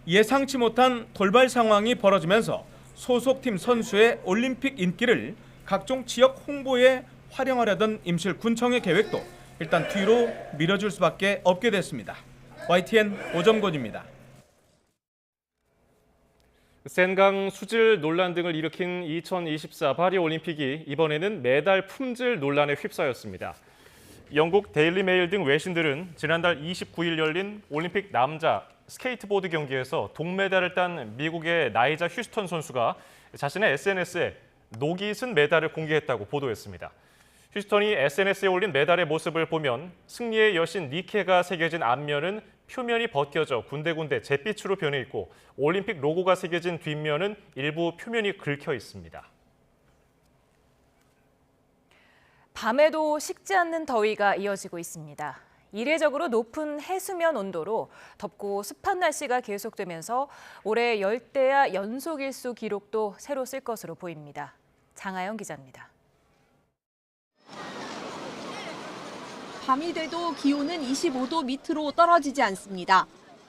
예상치 못한 돌발 상황이 벌어지면서 소속팀 선수의 올림픽 인기를 각종 지역 홍보에 활용하려던 임실군청의 계획도 일단 뒤로 미뤄줄 수밖에 없게 됐습니다. YTN 오점곤입니다. 센강 수질 논란 등을 일으킨 2024 파리 올림픽이 이번에는 메달 품질 논란에 휩싸였습니다. 영국 데일리 메일 등 외신들은 지난달 29일 열린 올림픽 남자 스케이트보드 경기에서 동메달을 딴 미국의 나이자 휴스턴 선수가 자신의 SNS에 녹이 쓴 메달을 공개했다고 보도했습니다. 휴스턴이 SNS에 올린 메달의 모습을 보면 승리의 여신 니케가 새겨진 앞면은 표면이 벗겨져 군데군데 잿빛으로 변해 있고 올림픽 로고가 새겨진 뒷면은 일부 표면이 긁혀 있습니다. 밤에도 식지 않는 더위가 이어지고 있습니다. 이례적으로 높은 해수면 온도로 덥고 습한 날씨가 계속되면서 올해 열대야 연속 일수 기록도 새로 쓸 것으로 보입니다. 장하영 기자입니다. 밤이 돼도 기온은 25도 밑으로 떨어지지 않습니다.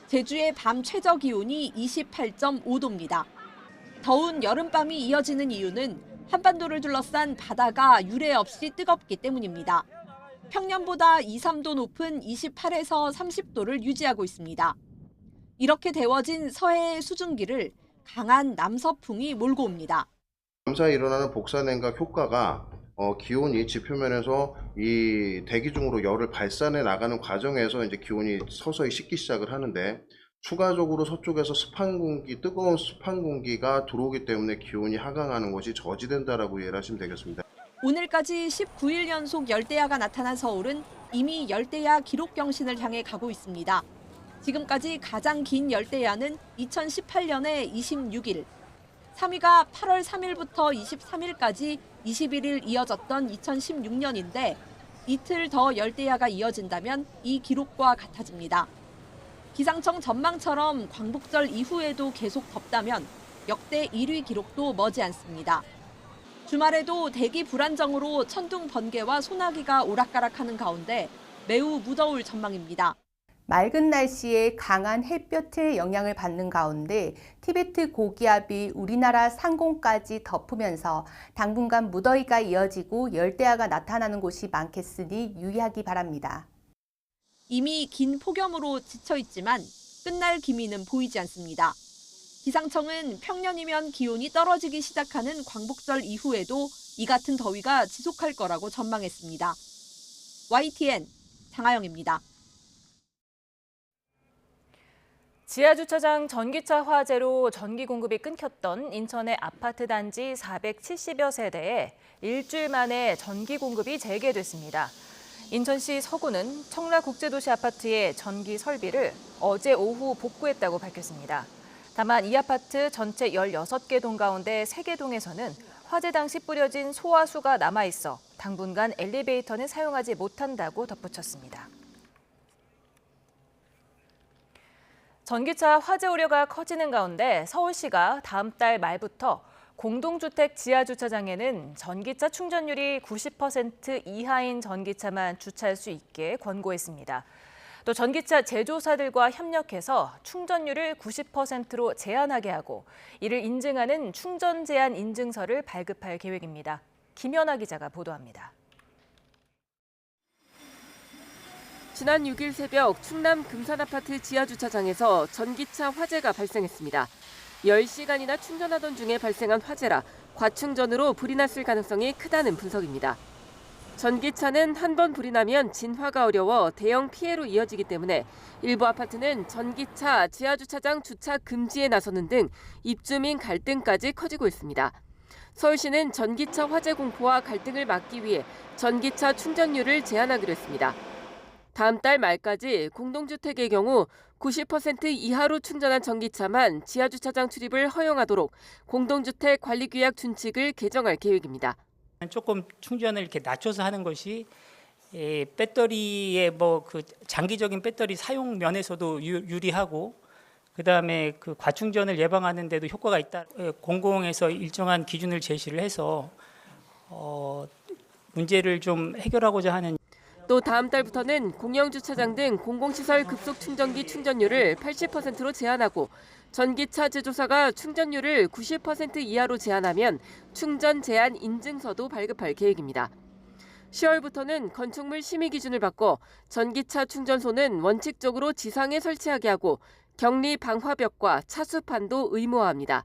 제주의 밤 최저 기온이 28.5도입니다. 더운 여름밤이 이어지는 이유는 한반도를 둘러싼 바다가 유례 없이 뜨겁기 때문입니다. 평년보다 2, 3도 높은 28에서 30도를 유지하고 있습니다. 이렇게 데워진 서해의 수증기를 강한 남서풍이 몰고 옵니다. 밤사이 일어나는 복사냉각 효과가 기온 예측 표면에서 이 대기 중으로 열을 발산해 나가는 과정에서 이제 기온이 서서히 식기 시작을 하는데 추가적으로 서쪽에서 뜨거운 습한 공기가 들어오기 때문에 기온이 하강하는 것이 저지된다라고 이해를 하시면 되겠습니다. 오늘까지 19일 연속 열대야가 나타난 서울은 이미 열대야 기록 경신을 향해 가고 있습니다. 지금까지 가장 긴 열대야는 2018년에 26일, 3위가 8월 3일부터 23일까지 21일 이어졌던 2016년인데 이틀 더 열대야가 이어진다면 이 기록과 같아집니다. 기상청 전망처럼 광복절 이후에도 계속 덥다면 역대 1위 기록도 머지않습니다. 주말에도 대기 불안정으로 천둥 번개와 소나기가 오락가락하는 가운데 매우 무더울 전망입니다. 맑은 날씨에 강한 햇볕의 영향을 받는 가운데 티베트 고기압이 우리나라 상공까지 덮으면서 당분간 무더위가 이어지고 열대야가 나타나는 곳이 많겠으니 유의하기 바랍니다. 이미 긴 폭염으로 지쳐 있지만 끝날 기미는 보이지 않습니다. 기상청은 평년이면 기온이 떨어지기 시작하는 광복절 이후에도 이 같은 더위가 지속할 거라고 전망했습니다. YTN 장하영입니다. 지하주차장 전기차 화재로 전기 공급이 끊겼던 인천의 아파트 단지 470여 세대에 일주일 만에 전기 공급이 재개됐습니다. 인천시 서구는 청라국제도시 아파트의 전기 설비를 어제 오후 복구했다고 밝혔습니다. 다만 이 아파트 전체 16개 동 가운데 3개 동에서는 화재 당시 뿌려진 소화수가 남아있어 당분간 엘리베이터는 사용하지 못한다고 덧붙였습니다. 전기차 화재 우려가 커지는 가운데 서울시가 다음 달 말부터 공동주택 지하주차장에는 전기차 충전율이 90% 이하인 전기차만 주차할 수 있게 권고했습니다. 또 전기차 제조사들과 협력해서 충전율을 90%로 제한하게 하고 이를 인증하는 충전 제한 인증서를 발급할 계획입니다. 김연아 기자가 보도합니다. 지난 6일 새벽 충남 금산아파트 지하주차장에서 전기차 화재가 발생했습니다. 10시간이나 충전하던 중에 발생한 화재라 과충전으로 불이 났을 가능성이 크다는 분석입니다. 전기차는 한 번 불이 나면 진화가 어려워 대형 피해로 이어지기 때문에 일부 아파트는 전기차 지하주차장 주차 금지에 나서는 등 입주민 갈등까지 커지고 있습니다. 서울시는 전기차 화재 공포와 갈등을 막기 위해 전기차 충전율을 제한하기로 했습니다. 다음 달 말까지 공동주택의 경우 90% 이하로 충전한 전기차만 지하주차장 출입을 허용하도록 공동주택 관리규약 준칙을 개정할 계획입니다. 조금 충전을 이렇게 낮춰서 하는 것이 배터리의 그 장기적인 배터리 사용 면에서도 유리하고 그다음에 그 과충전을 예방하는 데도 효과가 있다. 공공에서 일정한 기준을 제시를 해서 문제를 좀 해결하고자 하는. 또 다음 달부터는 공영주차장 등 공공시설 급속충전기 충전율을 80%로 제한하고 전기차 제조사가 충전율을 90% 이하로 제한하면 충전 제한 인증서도 발급할 계획입니다. 10월부터는 건축물 심의 기준을 바꿔 전기차 충전소는 원칙적으로 지상에 설치하게 하고 격리 방화벽과 차수판도 의무화합니다.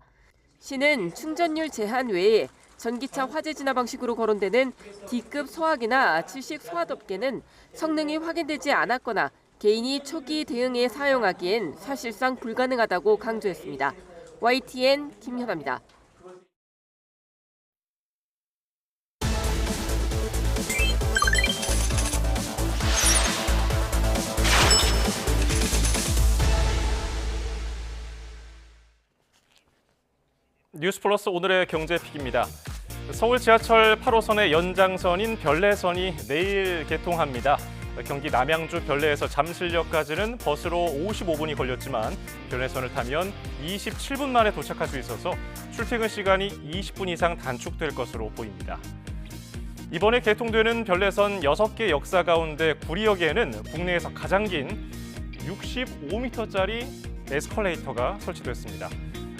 시는 충전율 제한 외에 전기차 화재 진화 방식으로 거론되는 D급 소화기나 질식 소화덮개는 성능이 확인되지 않았거나 개인이 초기 대응에 사용하기엔 사실상 불가능하다고 강조했습니다. YTN 김현아입니다. 뉴스플러스 오늘의 경제픽입니다. 서울 지하철 8호선의 연장선인 별내선이 내일 개통합니다. 경기 남양주 별내에서 잠실역까지는 버스로 55분이 걸렸지만 별내선을 타면 27분 만에 도착할 수 있어서 출퇴근 시간이 20분 이상 단축될 것으로 보입니다. 이번에 개통되는 별내선 6개 역사 가운데 구리역에는 국내에서 가장 긴 65m짜리 에스컬레이터가 설치됐습니다.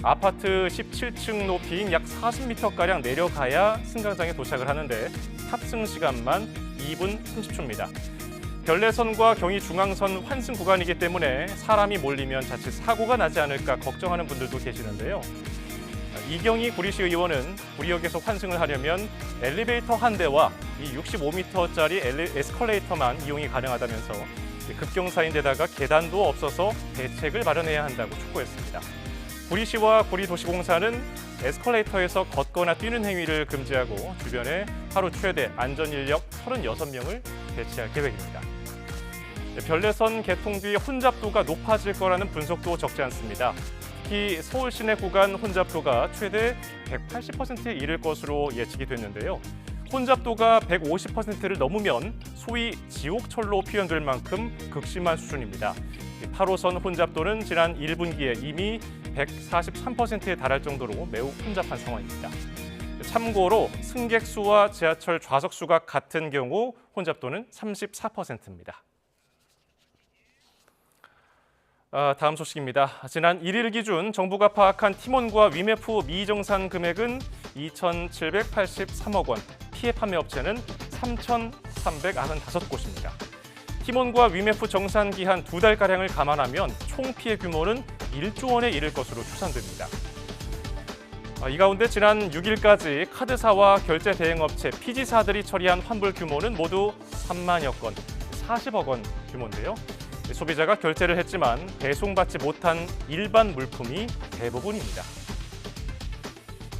아파트 17층 높이인 약 40m가량 내려가야 승강장에 도착을 하는데 탑승 시간만 2분 30초입니다. 별내선과 경의중앙선 환승 구간이기 때문에 사람이 몰리면 자칫 사고가 나지 않을까 걱정하는 분들도 계시는데요. 이경희 구리시 의원은 구리역에서 환승을 하려면 엘리베이터 한 대와 이 65m짜리 에스컬레이터만 이용이 가능하다면서 급경사인데다가 계단도 없어서 대책을 마련해야 한다고 촉구했습니다. 구리시와 구리도시공사는 에스컬레이터에서 걷거나 뛰는 행위를 금지하고 주변에 하루 최대 안전인력 36명을 배치할 계획입니다. 별내선 개통 뒤 혼잡도가 높아질 거라는 분석도 적지 않습니다. 특히 서울 시내 구간 혼잡도가 최대 180%에 이를 것으로 예측이 됐는데요. 혼잡도가 150%를 넘으면 소위 지옥철로 표현될 만큼 극심한 수준입니다. 8호선 혼잡도는 지난 1분기에 이미 143%에 달할 정도로 매우 혼잡한 상황입니다. 참고로 승객 수와 지하철 좌석 수가 같은 경우 혼잡도는 34%입니다. 다음 소식입니다. 지난 1일 기준 정부가 파악한 팀원과 위메프 미정산 금액은 2,783억 원, 피해 판매 업체는 3,395곳입니다. 팀원과 위메프 정산 기한 2달가량을 감안하면 총 피해 규모는 1조 원에 이를 것으로 추산됩니다. 이 가운데 지난 6일까지 카드사와 결제 대행업체, 피지사들이 처리한 환불 규모는 모두 3만여 건, 40억 원 규모인데요. 소비자가 결제를 했지만 배송받지 못한 일반 물품이 대부분입니다.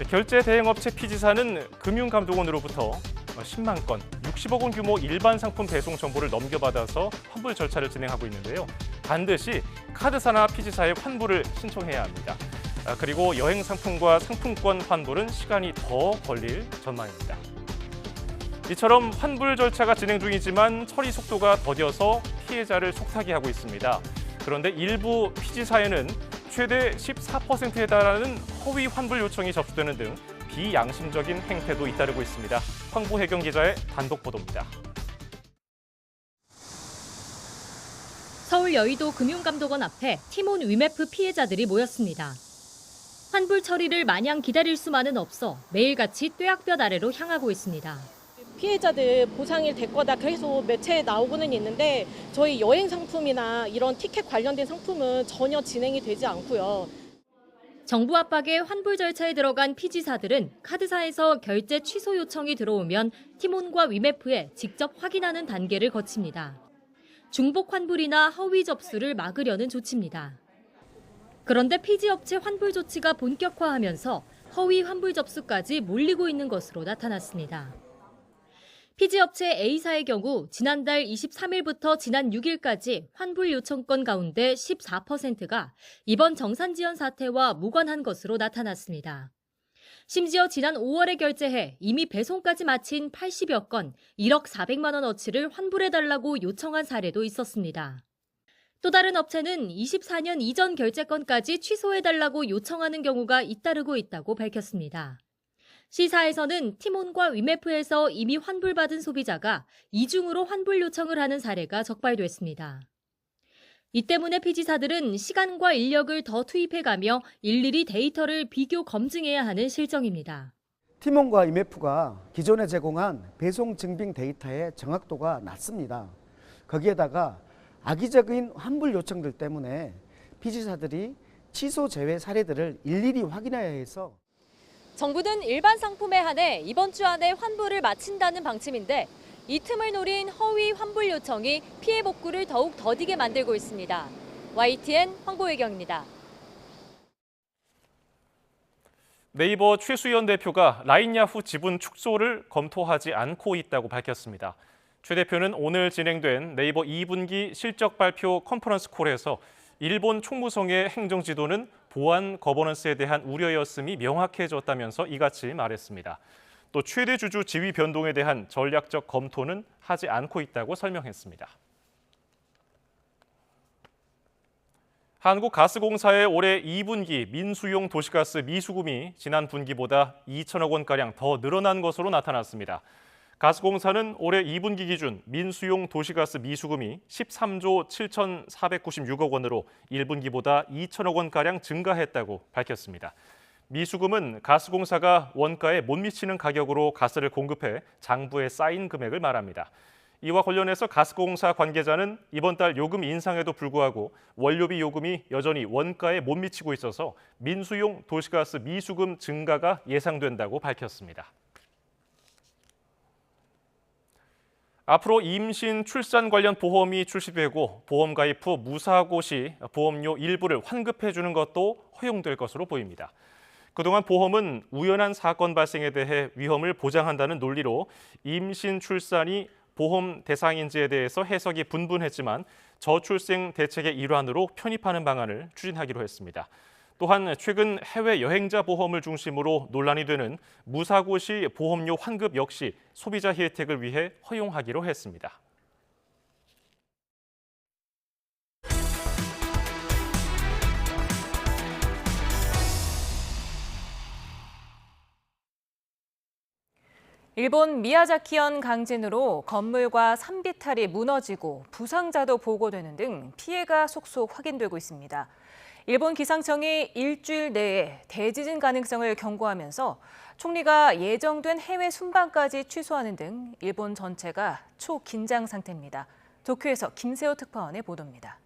결제 대행업체 피지사는 금융감독원으로부터 10만 건, 60억 원 규모 일반 상품 배송 정보를 넘겨받아서 환불 절차를 진행하고 있는데요. 반드시 카드사나 피지사에 환불을 신청해야 합니다. 그리고 여행 상품과 상품권 환불은 시간이 더 걸릴 전망입니다. 이처럼 환불 절차가 진행 중이지만 처리 속도가 더뎌서 피해자를 속타게 하고 있습니다. 그런데 일부 피지사에는 최대 14%에 달하는 허위 환불 요청이 접수되는 등 비양심적인 행태도 잇따르고 있습니다. 황보혜경 기자의 단독 보도입니다. 서울 여의도 금융감독원 앞에 티몬 위메프 피해자들이 모였습니다. 환불 처리를 마냥 기다릴 수만은 없어 매일같이 뙤약볕 아래로 향하고 있습니다. 피해자들 보상이 될 거다 계속 매체에 나오고는 있는데 저희 여행 상품이나 이런 티켓 관련된 상품은 전혀 진행이 되지 않고요. 정부 압박에 환불 절차에 들어간 피지사들은 카드사에서 결제 취소 요청이 들어오면 티몬과 위메프에 직접 확인하는 단계를 거칩니다. 중복 환불이나 허위 접수를 막으려는 조치입니다. 그런데 피지업체 환불 조치가 본격화하면서 허위 환불 접수까지 몰리고 있는 것으로 나타났습니다. 피지업체 A사의 경우 지난달 23일부터 지난 6일까지 환불 요청 건 가운데 14%가 이번 정산지연 사태와 무관한 것으로 나타났습니다. 심지어 지난 5월에 결제해 이미 배송까지 마친 80여 건, 1억 400만 원어치를 환불해달라고 요청한 사례도 있었습니다. 또 다른 업체는 24년 이전 결제건까지 취소해달라고 요청하는 경우가 잇따르고 있다고 밝혔습니다. 시사에서는 티몬과 위메프에서 이미 환불받은 소비자가 이중으로 환불 요청을 하는 사례가 적발됐습니다. 이 때문에 피지사들은 시간과 인력을 더 투입해가며 일일이 데이터를 비교 검증해야 하는 실정입니다. 티몬과 위메프가 기존에 제공한 배송 증빙 데이터의 정확도가 낮습니다. 거기에다가 악의적인 환불 요청들 때문에 피지사들이 취소 제외 사례들을 일일이 확인해야 해서 정부는 일반 상품에 한해 이번 주 안에 환불을 마친다는 방침인데 이 틈을 노린 허위 환불 요청이 피해 복구를 더욱 더디게 만들고 있습니다. YTN 황보혜경입니다. 네이버 최수연 대표가 라인야후 지분 축소를 검토하지 않고 있다고 밝혔습니다. 최 대표는 오늘 진행된 네이버 2분기 실적 발표 컨퍼런스 콜에서 일본 총무성의 행정지도는 보안 거버넌스에 대한 우려였음이 명확해졌다면서 이같이 말했습니다. 또 최대 주주 지위 변동에 대한 전략적 검토는 하지 않고 있다고 설명했습니다. 한국가스공사의 올해 2분기 민수용 도시가스 미수금이 지난 분기보다 2천억 원가량 더 늘어난 것으로 나타났습니다. 가스공사는 올해 2분기 기준 민수용 도시가스 미수금이 13조 7,496억 원으로 1분기보다 2천억 원가량 증가했다고 밝혔습니다. 미수금은 가스공사가 원가에 못 미치는 가격으로 가스를 공급해 장부에 쌓인 금액을 말합니다. 이와 관련해서 가스공사 관계자는 이번 달 요금 인상에도 불구하고 원료비 요금이 여전히 원가에 못 미치고 있어서 민수용 도시가스 미수금 증가가 예상된다고 밝혔습니다. 앞으로 임신, 출산 관련 보험이 출시되고 보험 가입 후 무사고 시 보험료 일부를 환급해 주는 것도 허용될 것으로 보입니다. 그동안 보험은 우연한 사건 발생에 대해 위험을 보장한다는 논리로 임신, 출산이 보험 대상인지에 대해서 해석이 분분했지만 저출생 대책의 일환으로 편입하는 방안을 추진하기로 했습니다. 또한 최근 해외 여행자 보험을 중심으로 논란이 되는 무사고 시 보험료 환급 역시 소비자 혜택을 위해 허용하기로 했습니다. 일본 미야자키현 강진으로 건물과 산비탈이 무너지고 부상자도 보고되는 등 피해가 속속 확인되고 있습니다. 일본 기상청이 일주일 내에 대지진 가능성을 경고하면서 총리가 예정된 해외 순방까지 취소하는 등 일본 전체가 초긴장 상태입니다. 도쿄에서 김세호 특파원의 보도입니다.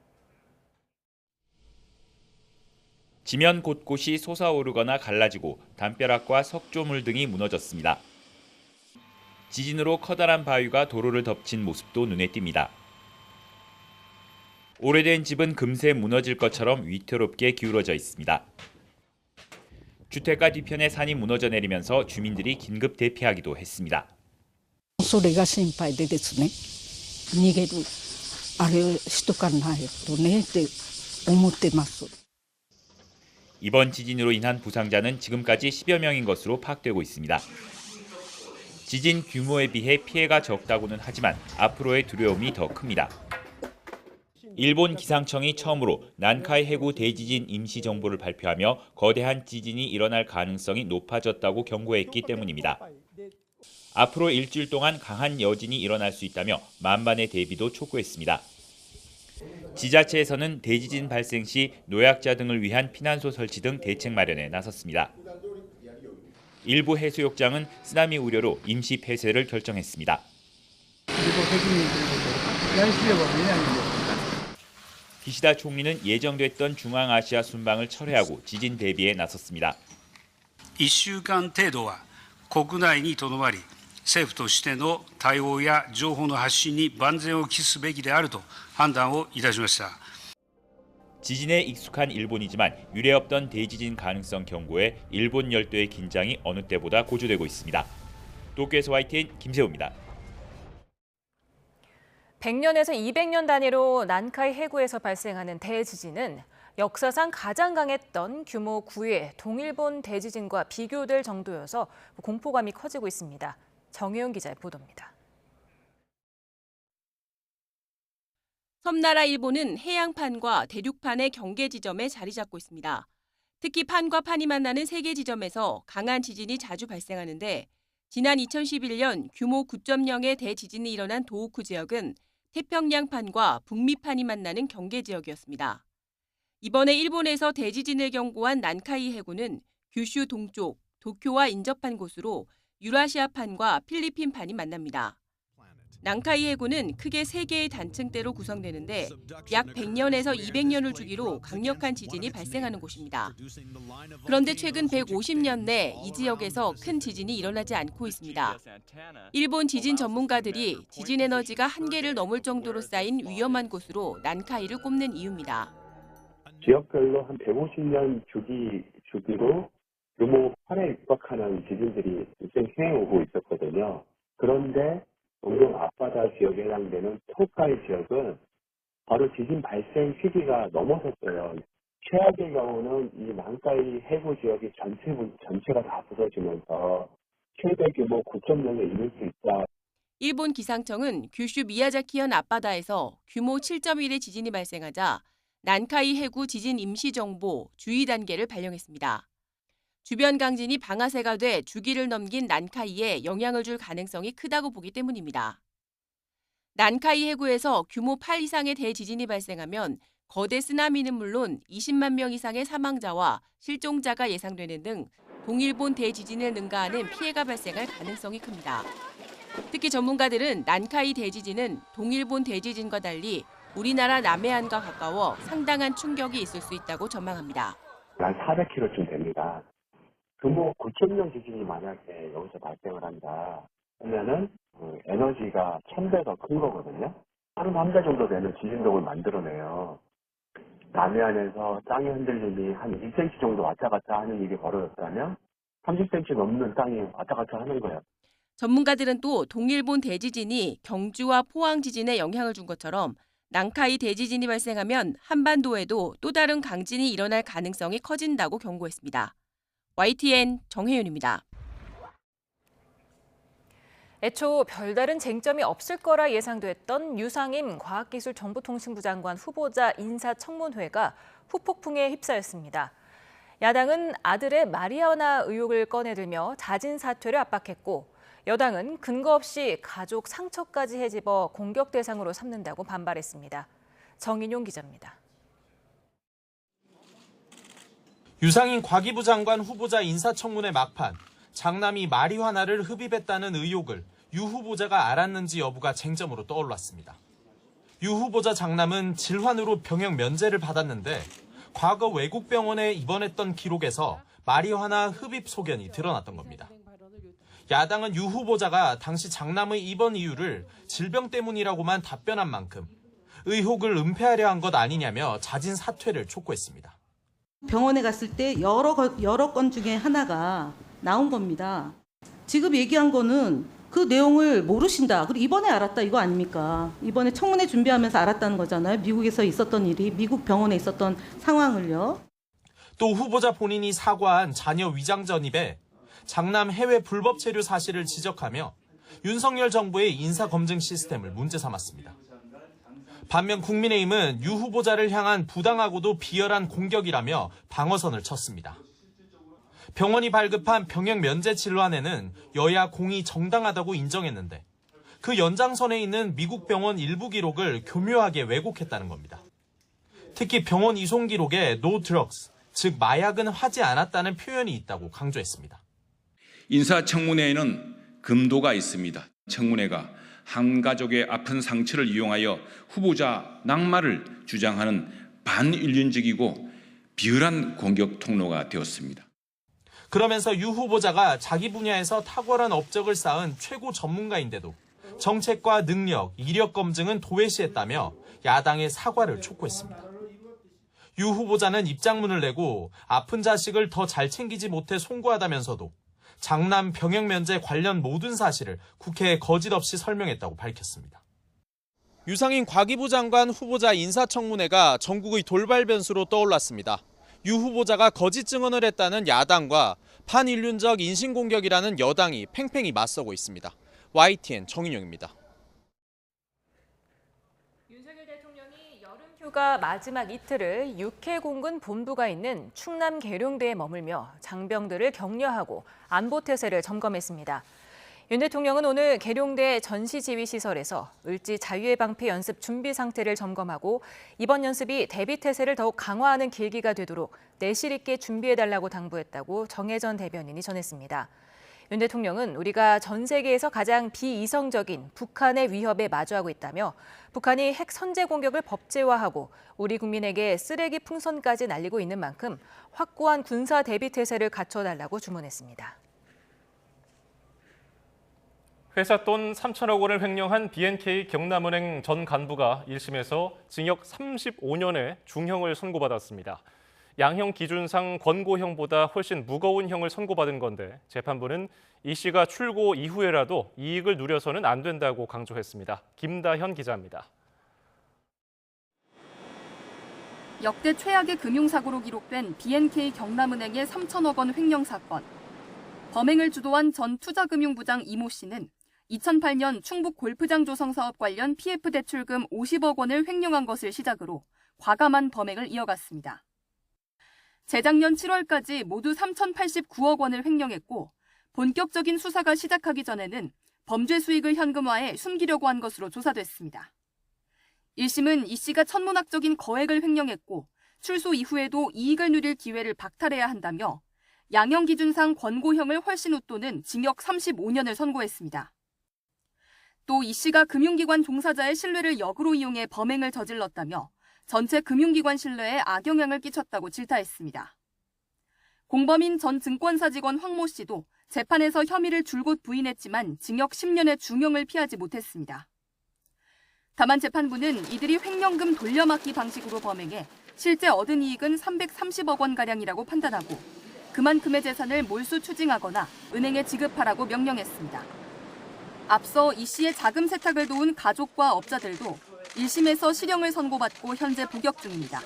지면 곳곳이 솟아오르거나 갈라지고 담벼락과 석조물 등이 무너졌습니다. 지진으로 커다란 바위가 도로를 덮친 모습도 눈에 띕니다. 오래된 집은 금세 무너질 것처럼 위태롭게 기울어져 있습니다. 주택가 뒤편의 산이 무너져 내리면서 주민들이 긴급 대피하기도 했습니다. それが心配でですね、逃げるあれしとかないとねって思ってます。 이번 지진으로 인한 부상자는 지금까지 10여 명인 것으로 파악되고 있습니다. 지진 규모에 비해 피해가 적다고는 하지만 앞으로의 두려움이 더 큽니다. 일본 기상청이 처음으로 난카이 해구 대지진 임시 정보를 발표하며 거대한 지진이 일어날 가능성이 높아졌다고 경고했기 때문입니다. 앞으로 일주일 동안 강한 여진이 일어날 수 있다며 만반의 대비도 촉구했습니다. 지자체에서는 대지진 발생 시 노약자 등을 위한 피난소 설치 등 대책 마련에 나섰습니다. 일부 해수욕장은 쓰나미 우려로 임시 폐쇄를 결정했습니다. 기시다 총리는 예정됐던 중앙아시아 순방을 철회하고 지진 대비에 나섰습니다. 1週間程度は国内にとどまり、政府としての対応や情報の発信に万全を期すべきであると判断をいたしました。 지진에 익숙한 일본이지만 유례없던 대지진 가능성 경고에 일본 열도의 긴장이 어느 때보다 고조되고 있습니다. 도쿄에서 YTN 김세호입니다. 100년에서 200년 단위로 난카이 해구에서 발생하는 대지진은 역사상 가장 강했던 규모 9의 동일본 대지진과 비교될 정도여서 공포감이 커지고 있습니다. 정혜영 기자의 보도입니다. 섬나라 일본은 해양판과 대륙판의 경계 지점에 자리 잡고 있습니다. 특히 판과 판이 만나는 세 개 지점에서 강한 지진이 자주 발생하는데 지난 2011년 규모 9.0의 대지진이 일어난 도호쿠 지역은 태평양판과 북미판이 만나는 경계 지역이었습니다. 이번에 일본에서 대지진을 경고한 난카이 해구는 규슈 동쪽, 도쿄와 인접한 곳으로 유라시아판과 필리핀판이 만납니다. 난카이 해구는 크게 3개의 단층대로 구성되는데 약 100년에서 200년을 주기로 강력한 지진이 발생하는 곳입니다. 그런데 최근 150년 내 이 지역에서 큰 지진이 일어나지 않고 있습니다. 일본 지진 전문가들이 지진 에너지가 한계를 넘을 정도로 쌓인 위험한 곳으로 난카이를 꼽는 이유입니다. 지역별로 한 150년 주기로 규모 8에 육박하는 지진들이 발생해 오고 있었거든요. 그런데 동동 앞바다 지역에 해당되는 토카이 지역은 바로 지진 발생 시기가 넘어섰어요. 최악의 경우는 이 난카이 해구 지역이 전체가 다 부서지면서 최대 규모 9.0에 이를 수 있다. 일본 기상청은 규슈 미야자키현 앞바다에서 규모 7.1의 지진이 발생하자 난카이 해구 지진 임시정보 주의 단계를 발령했습니다. 주변 강진이 방아쇠가 돼 주기를 넘긴 난카이에 영향을 줄 가능성이 크다고 보기 때문입니다. 난카이 해구에서 규모 8 이상의 대지진이 발생하면 거대 쓰나미는 물론 20만 명 이상의 사망자와 실종자가 예상되는 등 동일본 대지진을 능가하는 피해가 발생할 가능성이 큽니다. 특히 전문가들은 난카이 대지진은 동일본 대지진과 달리 우리나라 남해안과 가까워 상당한 충격이 있을 수 있다고 전망합니다. 한 400km쯤 됩니다. 규모 9.0 지진이 만약에 여기서 발생을 한다 하면은 에너지가 1000배 더 큰 거거든요. 하루 1배 정도 되는 지진동을 만들어내요. 남해안에서 땅의 흔들림이 한 1cm 정도 왔다 갔다 하는 일이 벌어졌다면 30cm 넘는 땅이 왔다 갔다 하는 거예요. 전문가들은 또 동일본 대지진이 경주와 포항 지진에 영향을 준 것처럼 난카이 대지진이 발생하면 한반도에도 또 다른 강진이 일어날 가능성이 커진다고 경고했습니다. YTN 정혜윤입니다. 애초 별다른 쟁점이 없을 거라 예상됐던 유상임 과학기술정보통신부 장관 후보자 인사청문회가 후폭풍에 휩싸였습니다. 야당은 아들의 마리아나 의혹을 꺼내들며 자진 사퇴를 압박했고 여당은 근거 없이 가족 상처까지 헤집어 공격 대상으로 삼는다고 반발했습니다. 정인용 기자입니다. 유상인 과기부 장관 후보자 인사청문회 막판, 장남이 마리화나를 흡입했다는 의혹을 유 후보자가 알았는지 여부가 쟁점으로 떠올랐습니다. 유 후보자 장남은 질환으로 병역 면제를 받았는데 과거 외국 병원에 입원했던 기록에서 마리화나 흡입 소견이 드러났던 겁니다. 야당은 유 후보자가 당시 장남의 입원 이유를 질병 때문이라고만 답변한 만큼 의혹을 은폐하려 한 것 아니냐며 자진 사퇴를 촉구했습니다. 병원에 갔을 때 여러 건 중에 하나가 나온 겁니다. 지금 얘기한 거는 그 내용을 모르신다. 그리고 이번에 알았다 이거 아닙니까? 이번에 청문회 준비하면서 알았다는 거잖아요. 미국에서 있었던 일이, 미국 병원에 있었던 상황을요. 또 후보자 본인이 사과한 자녀 위장 전입에 장남 해외 불법 체류 사실을 지적하며 윤석열 정부의 인사검증 시스템을 문제 삼았습니다. 반면 국민의힘은 유 후보자를 향한 부당하고도 비열한 공격이라며 방어선을 쳤습니다. 병원이 발급한 병역 면제 질환에는 여야 공이 정당하다고 인정했는데 그 연장선에 있는 미국 병원 일부 기록을 교묘하게 왜곡했다는 겁니다. 특히 병원 이송 기록에 no drugs, 즉 마약은 하지 않았다는 표현이 있다고 강조했습니다. 인사청문회에는 금도가 있습니다. 청문회가 한 가족의 아픈 상처를 이용하여 후보자 낙마를 주장하는 반인륜적이고 비열한 공격 통로가 되었습니다. 그러면서 유 후보자가 자기 분야에서 탁월한 업적을 쌓은 최고 전문가인데도 정책과 능력, 이력 검증은 도외시했다며 야당의 사과를 촉구했습니다. 유 후보자는 입장문을 내고 아픈 자식을 더 잘 챙기지 못해 송구하다면서도 장남 병역 면제 관련 모든 사실을 국회에 거짓 없이 설명했다고 밝혔습니다. 유상인 과기부 장관 후보자 인사청문회가 전국의 돌발 변수로 떠올랐습니다. 유 후보자가 거짓 증언을 했다는 야당과 반인륜적 인신공격이라는 여당이 팽팽히 맞서고 있습니다. YTN 정인용입니다. 윤석열 대통령이 여름휴가 마지막 이틀을 육해공군 본부가 있는 충남 계룡대에 머물며 장병들을 격려하고 안보태세를 점검했습니다. 윤 대통령은 오늘 계룡대 전시지휘시설에서 을지 자유의 방패 연습 준비 상태를 점검하고 이번 연습이 대비태세를 더욱 강화하는 계기가 되도록 내실 있게 준비해달라고 당부했다고 정혜전 대변인이 전했습니다. 윤 대통령은 우리가 전 세계에서 가장 비이성적인 북한의 위협에 마주하고 있다며 북한이 핵 선제 공격을 법제화하고 우리 국민에게 쓰레기 풍선까지 날리고 있는 만큼 확고한 군사 대비태세를 갖춰달라고 주문했습니다. 회사 돈 3천억 원을 횡령한 BNK 경남은행 전 간부가 1심에서 징역 35년의 중형을 선고받았습니다. 양형 기준상 권고형보다 훨씬 무거운 형을 선고받은 건데 재판부는 이 씨가 출고 이후에라도 이익을 누려서는 안 된다고 강조했습니다. 김다현 기자입니다. 역대 최악의 금융사고로 기록된 BNK 경남은행의 3천억 원 횡령 사건. 범행을 주도한 전 투자금융부장 이모 씨는 2008년 충북 골프장 조성 사업 관련 PF 대출금 50억 원을 횡령한 것을 시작으로 과감한 범행을 이어갔습니다. 재작년 7월까지 모두 3,089억 원을 횡령했고 본격적인 수사가 시작하기 전에는 범죄 수익을 현금화해 숨기려고 한 것으로 조사됐습니다. 1심은 이 씨가 천문학적인 거액을 횡령했고 출소 이후에도 이익을 누릴 기회를 박탈해야 한다며 양형 기준상 권고형을 훨씬 웃도는 징역 35년을 선고했습니다. 또 이 씨가 금융기관 종사자의 신뢰를 역으로 이용해 범행을 저질렀다며 전체 금융기관 신뢰에 악영향을 끼쳤다고 질타했습니다. 공범인 전 증권사 직원 황모 씨도 재판에서 혐의를 줄곧 부인했지만 징역 10년의 중형을 피하지 못했습니다. 다만 재판부는 이들이 횡령금 돌려막기 방식으로 범행해 실제 얻은 이익은 330억 원가량이라고 판단하고 그만큼의 재산을 몰수 추징하거나 은행에 지급하라고 명령했습니다. 앞서 이 씨의 자금 세탁을 도운 가족과 업자들도 1심에서 실형을 선고받고 현재 복역 중입니다.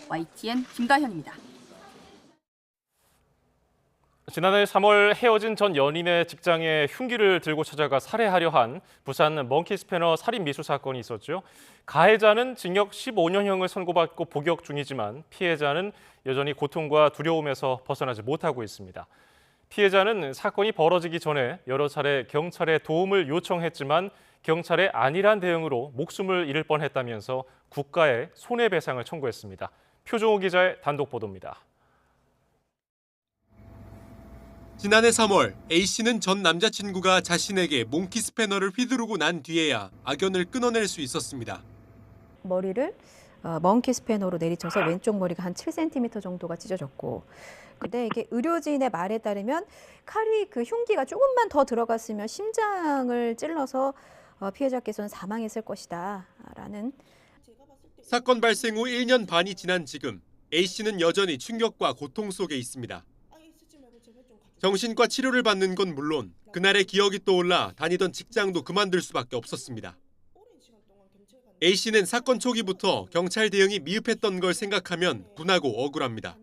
YTN 김다현입니다. 지난해 3월 헤어진 전 연인의 직장에 흉기를 들고 찾아가 살해하려 한 부산 먼키스패너 살인 미수 사건이 있었죠. 가해자는 징역 15년형을 선고받고 복역 중이지만 피해자는 여전히 고통과 두려움에서 벗어나지 못하고 있습니다. 피해자는 사건이 벌어지기 전에 여러 차례 경찰에 도움을 요청했지만 경찰의 안일한 대응으로 목숨을 잃을 뻔했다면서 국가에 손해배상을 청구했습니다. 표종호 기자의 단독 보도입니다. 지난해 3월 A씨는 전 남자친구가 자신에게 몽키 스패너를 휘두르고 난 뒤에야 악연을 끊어낼 수 있었습니다. 머리를 멍키 스패너로 내리쳐서 왼쪽 머리가 한 7cm 정도가 찢어졌고, 근데 이게 의료진의 말에 따르면 칼이 그 흉기가 조금만 더 들어갔으면 심장을 찔러서 피해자께서는 사망했을 것이다라는. 사건 발생 후 1년 반이 지난 지금 A씨는 여전히 충격과 고통 속에 있습니다. 정신과 치료를 받는 건 물론 그날의 기억이 떠올라 다니던 직장도 그만둘 수밖에 없었습니다. A씨는 사건 초기부터 경찰 대응이 미흡했던 걸 생각하면 분하고 억울합니다.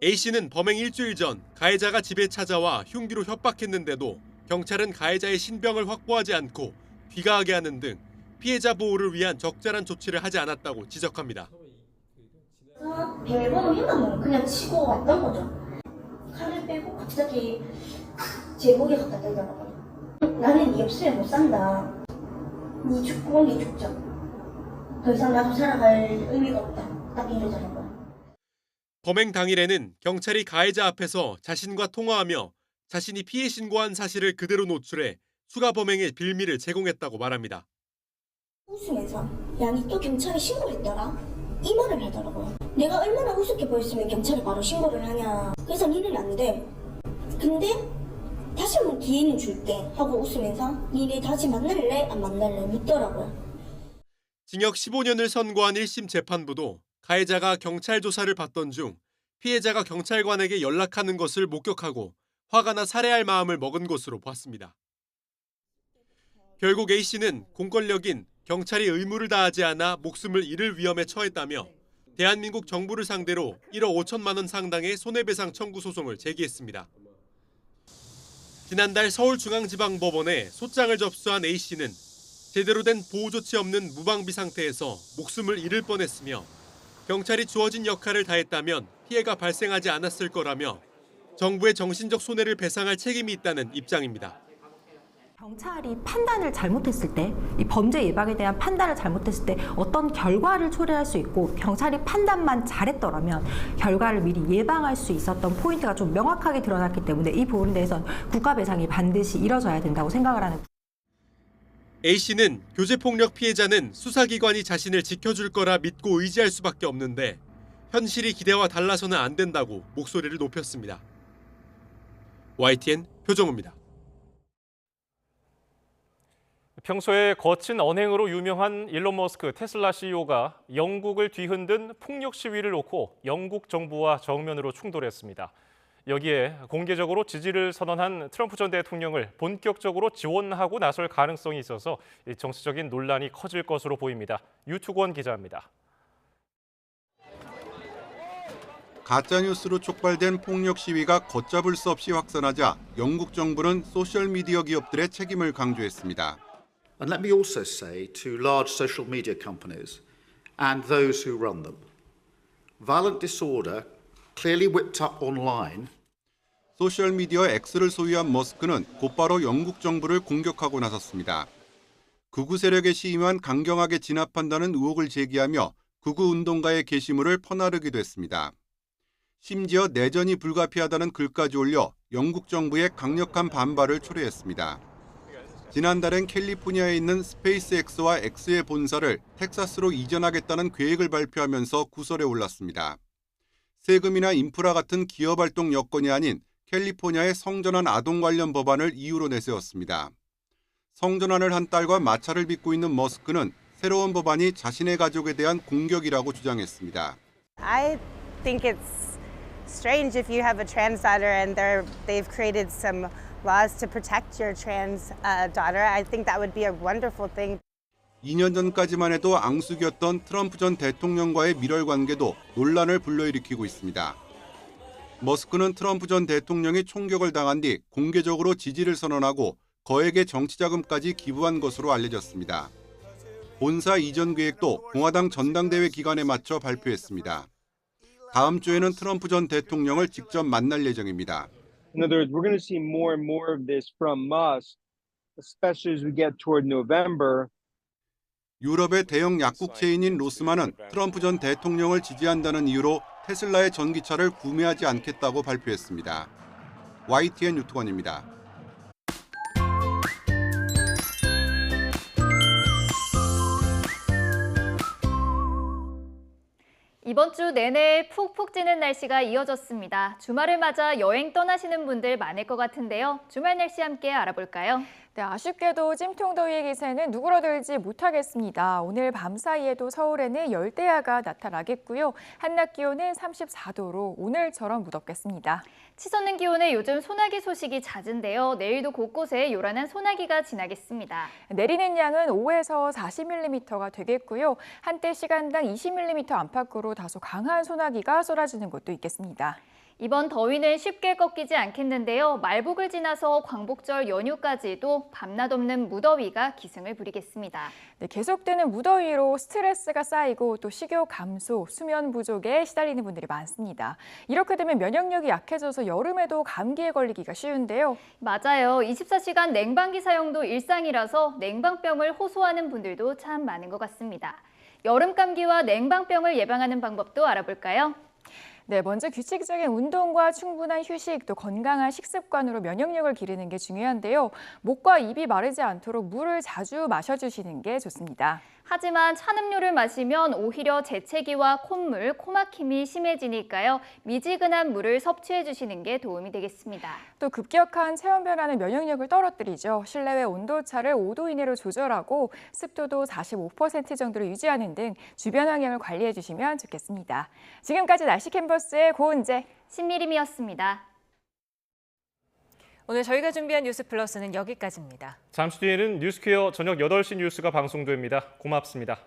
A씨는 범행 일주일 전 가해자가 집에 찾아와 흉기로 협박했는데도 경찰은 가해자의 신병을 확보하지 않고 귀가하게 하는 등 피해자 보호를 위한 적절한 조치를 하지 않았다고 지적합니다. 비밀번호 핸드폰 그냥 치고 왔던 거죠. 칼을 빼고 갑자기 제 목에 갖다 대더라고요. 나는 네 없으면 못 산다. 네 죽고 네 죽자. 더 이상 나도 살아갈 의미가 없다. 딱 이러더라고요. 범행 당일에는 경찰이 가해자 앞에서 자신과 통화하며 자신이 피해 신고한 사실을 그대로 노출해 추가 범행의 빌미를 제공했다고 말합니다. 웃으면서 야, 니 또 경찰에 신고했더라? 이 말을 하더라고요. 내가 얼마나 우습게 보였으면 경찰에 바로 신고를 하냐. 그래서 니는 안 돼. 근데 다시 한번 기회는 줄게 하고 웃으면서 니네 다시 만날래? 안 만날래? 묻더라고요. 징역 15년을 선고한 1심 재판부도 가해자가 경찰 조사를 받던 중 피해자가 경찰관에게 연락하는 것을 목격하고 화가 나 살해할 마음을 먹은 것으로 봤습니다. 결국 A씨는 공권력인 경찰이 의무를 다하지 않아 목숨을 잃을 위험에 처했다며 대한민국 정부를 상대로 1억 5천만 원 상당의 손해배상 청구 소송을 제기했습니다. 지난달 서울중앙지방법원에 소장을 접수한 A씨는 제대로 된 보호 조치 없는 무방비 상태에서 목숨을 잃을 뻔했으며 경찰이 주어진 역할을 다했다면 피해가 발생하지 않았을 거라며 정부의 정신적 손해를 배상할 책임이 있다는 입장입니다. 경찰이 판단을 잘못했을 때, 이 범죄 예방에 대한 판단을 잘못했을 때 어떤 결과를 초래할 수 있고 경찰이 판단만 잘했더라면 결과를 미리 예방할 수 있었던 포인트가 좀 명확하게 드러났기 때문에 이 부분에 대해서는 국가 배상이 반드시 이뤄져야 된다고 생각을 하는. A씨는 교제폭력 피해자는 수사기관이 자신을 지켜줄 거라 믿고 의지할 수밖에 없는데 현실이 기대와 달라서는 안 된다고 목소리를 높였습니다. YTN 표정호입니다. 평소에 거친 언행으로 유명한 일론 머스크 테슬라 CEO가 영국을 뒤흔든 폭력 시위를 놓고 영국 정부와 정면으로 충돌했습니다. 여기에 공개적으로 지지를 선언한 트럼프 전 대통령을 본격적으로 지원하고 나설 가능성이 있어서 정치적인 논란이 커질 것으로 보입니다. 유투권 기자입니다. 가짜뉴스로 촉발된 폭력 시위가 걷잡을 수 없이 확산하자 영국 정부는 소셜미디어 기업들의 책임을 강조했습니다. And let me also say to large social media companies and those who run them, violent disorder clearly whipped up online. 소셜미디어 X를 소유한 머스크는 곧바로 영국 정부를 공격하고 나섰습니다. 극우 세력에 시임한 강경하게 진압한다는 의혹을 제기하며 극우 운동가의 게시물을 퍼나르기도 했습니다. 심지어 내전이 불가피하다는 글까지 올려 영국 정부의 강력한 반발을 초래했습니다. 지난달엔 캘리포니아에 있는 스페이스X와 X의 본사를 텍사스로 이전하겠다는 계획을 발표하면서 구설에 올랐습니다. 세금이나 인프라 같은 기업 활동 여건이 아닌 캘리포니아의 성전환 아동 관련 법안을 이유로 내세웠습니다. 성전환을 한 딸과 마찰을 빚고 있는 머스크는 새로운 법안이 자신의 가족에 대한 공격이라고 주장했습니다. I think it's strange if you have a trans daughter and they've created some laws to protect your trans daughter. I think that would be a wonderful thing. 2년 전까지만 해도 앙숙이었던 트럼프 전 대통령과의 밀월 관계도 논란을 불러일으키고 있습니다. 머스크는 트럼프 전 대통령이 총격을 당한 뒤 공개적으로 지지를 선언하고 거액의 정치자금까지 기부한 것으로 알려졌습니다. 본사 이전 계획도 공화당 전당대회 기간에 맞춰 발표했습니다. 다음 주에는 트럼프 전 대통령을 직접 만날 예정입니다. In other words, we're going to see more and more of this from Musk, especially as we get toward November. 유럽의 대형 약국 체인인 로스만은 트럼프 전 대통령을 지지한다는 이유로 테슬라의 전기차를 구매하지 않겠다고 발표했습니다. YTN 유튜원입니다. 이번 주 내내 푹푹 찌는 날씨가 이어졌습니다. 주말을 맞아 여행 떠나시는 분들 많을 것 같은데요. 주말 날씨 함께 알아볼까요? 네, 아쉽게도 찜통더위의 기세는 누그러들지 못하겠습니다. 오늘 밤 사이에도 서울에는 열대야가 나타나겠고요. 한낮 기온은 34도로 오늘처럼 무덥겠습니다. 치솟는 기온에 요즘 소나기 소식이 잦은데요. 내일도 곳곳에 요란한 소나기가 지나겠습니다. 내리는 양은 5에서 40mm가 되겠고요. 한때 시간당 20mm 안팎으로 다소 강한 소나기가 쏟아지는 곳도 있겠습니다. 이번 더위는 쉽게 꺾이지 않겠는데요. 말복을 지나서 광복절 연휴까지도 밤낮 없는 무더위가 기승을 부리겠습니다. 네, 계속되는 무더위로 스트레스가 쌓이고 또 식욕 감소, 수면 부족에 시달리는 분들이 많습니다. 이렇게 되면 면역력이 약해져서 여름에도 감기에 걸리기가 쉬운데요. 맞아요. 24시간 냉방기 사용도 일상이라서 냉방병을 호소하는 분들도 참 많은 것 같습니다. 여름 감기와 냉방병을 예방하는 방법도 알아볼까요? 네, 먼저 규칙적인 운동과 충분한 휴식, 또 건강한 식습관으로 면역력을 기르는 게 중요한데요. 목과 입이 마르지 않도록 물을 자주 마셔주시는 게 좋습니다. 하지만 찬 음료를 마시면 오히려 재채기와 콧물, 코막힘이 심해지니까요. 미지근한 물을 섭취해 주시는 게 도움이 되겠습니다. 또 급격한 체온 변화는 면역력을 떨어뜨리죠. 실내외 온도차를 5도 이내로 조절하고 습도도 45% 정도로 유지하는 등 주변 환경을 관리해 주시면 좋겠습니다. 지금까지 날씨 캔버스의 고은재, 신미림이었습니다. 오늘 저희가 준비한 뉴스 플러스는 여기까지입니다. 잠시 뒤에는 뉴스퀘어 저녁 8시 뉴스가 방송됩니다. 고맙습니다.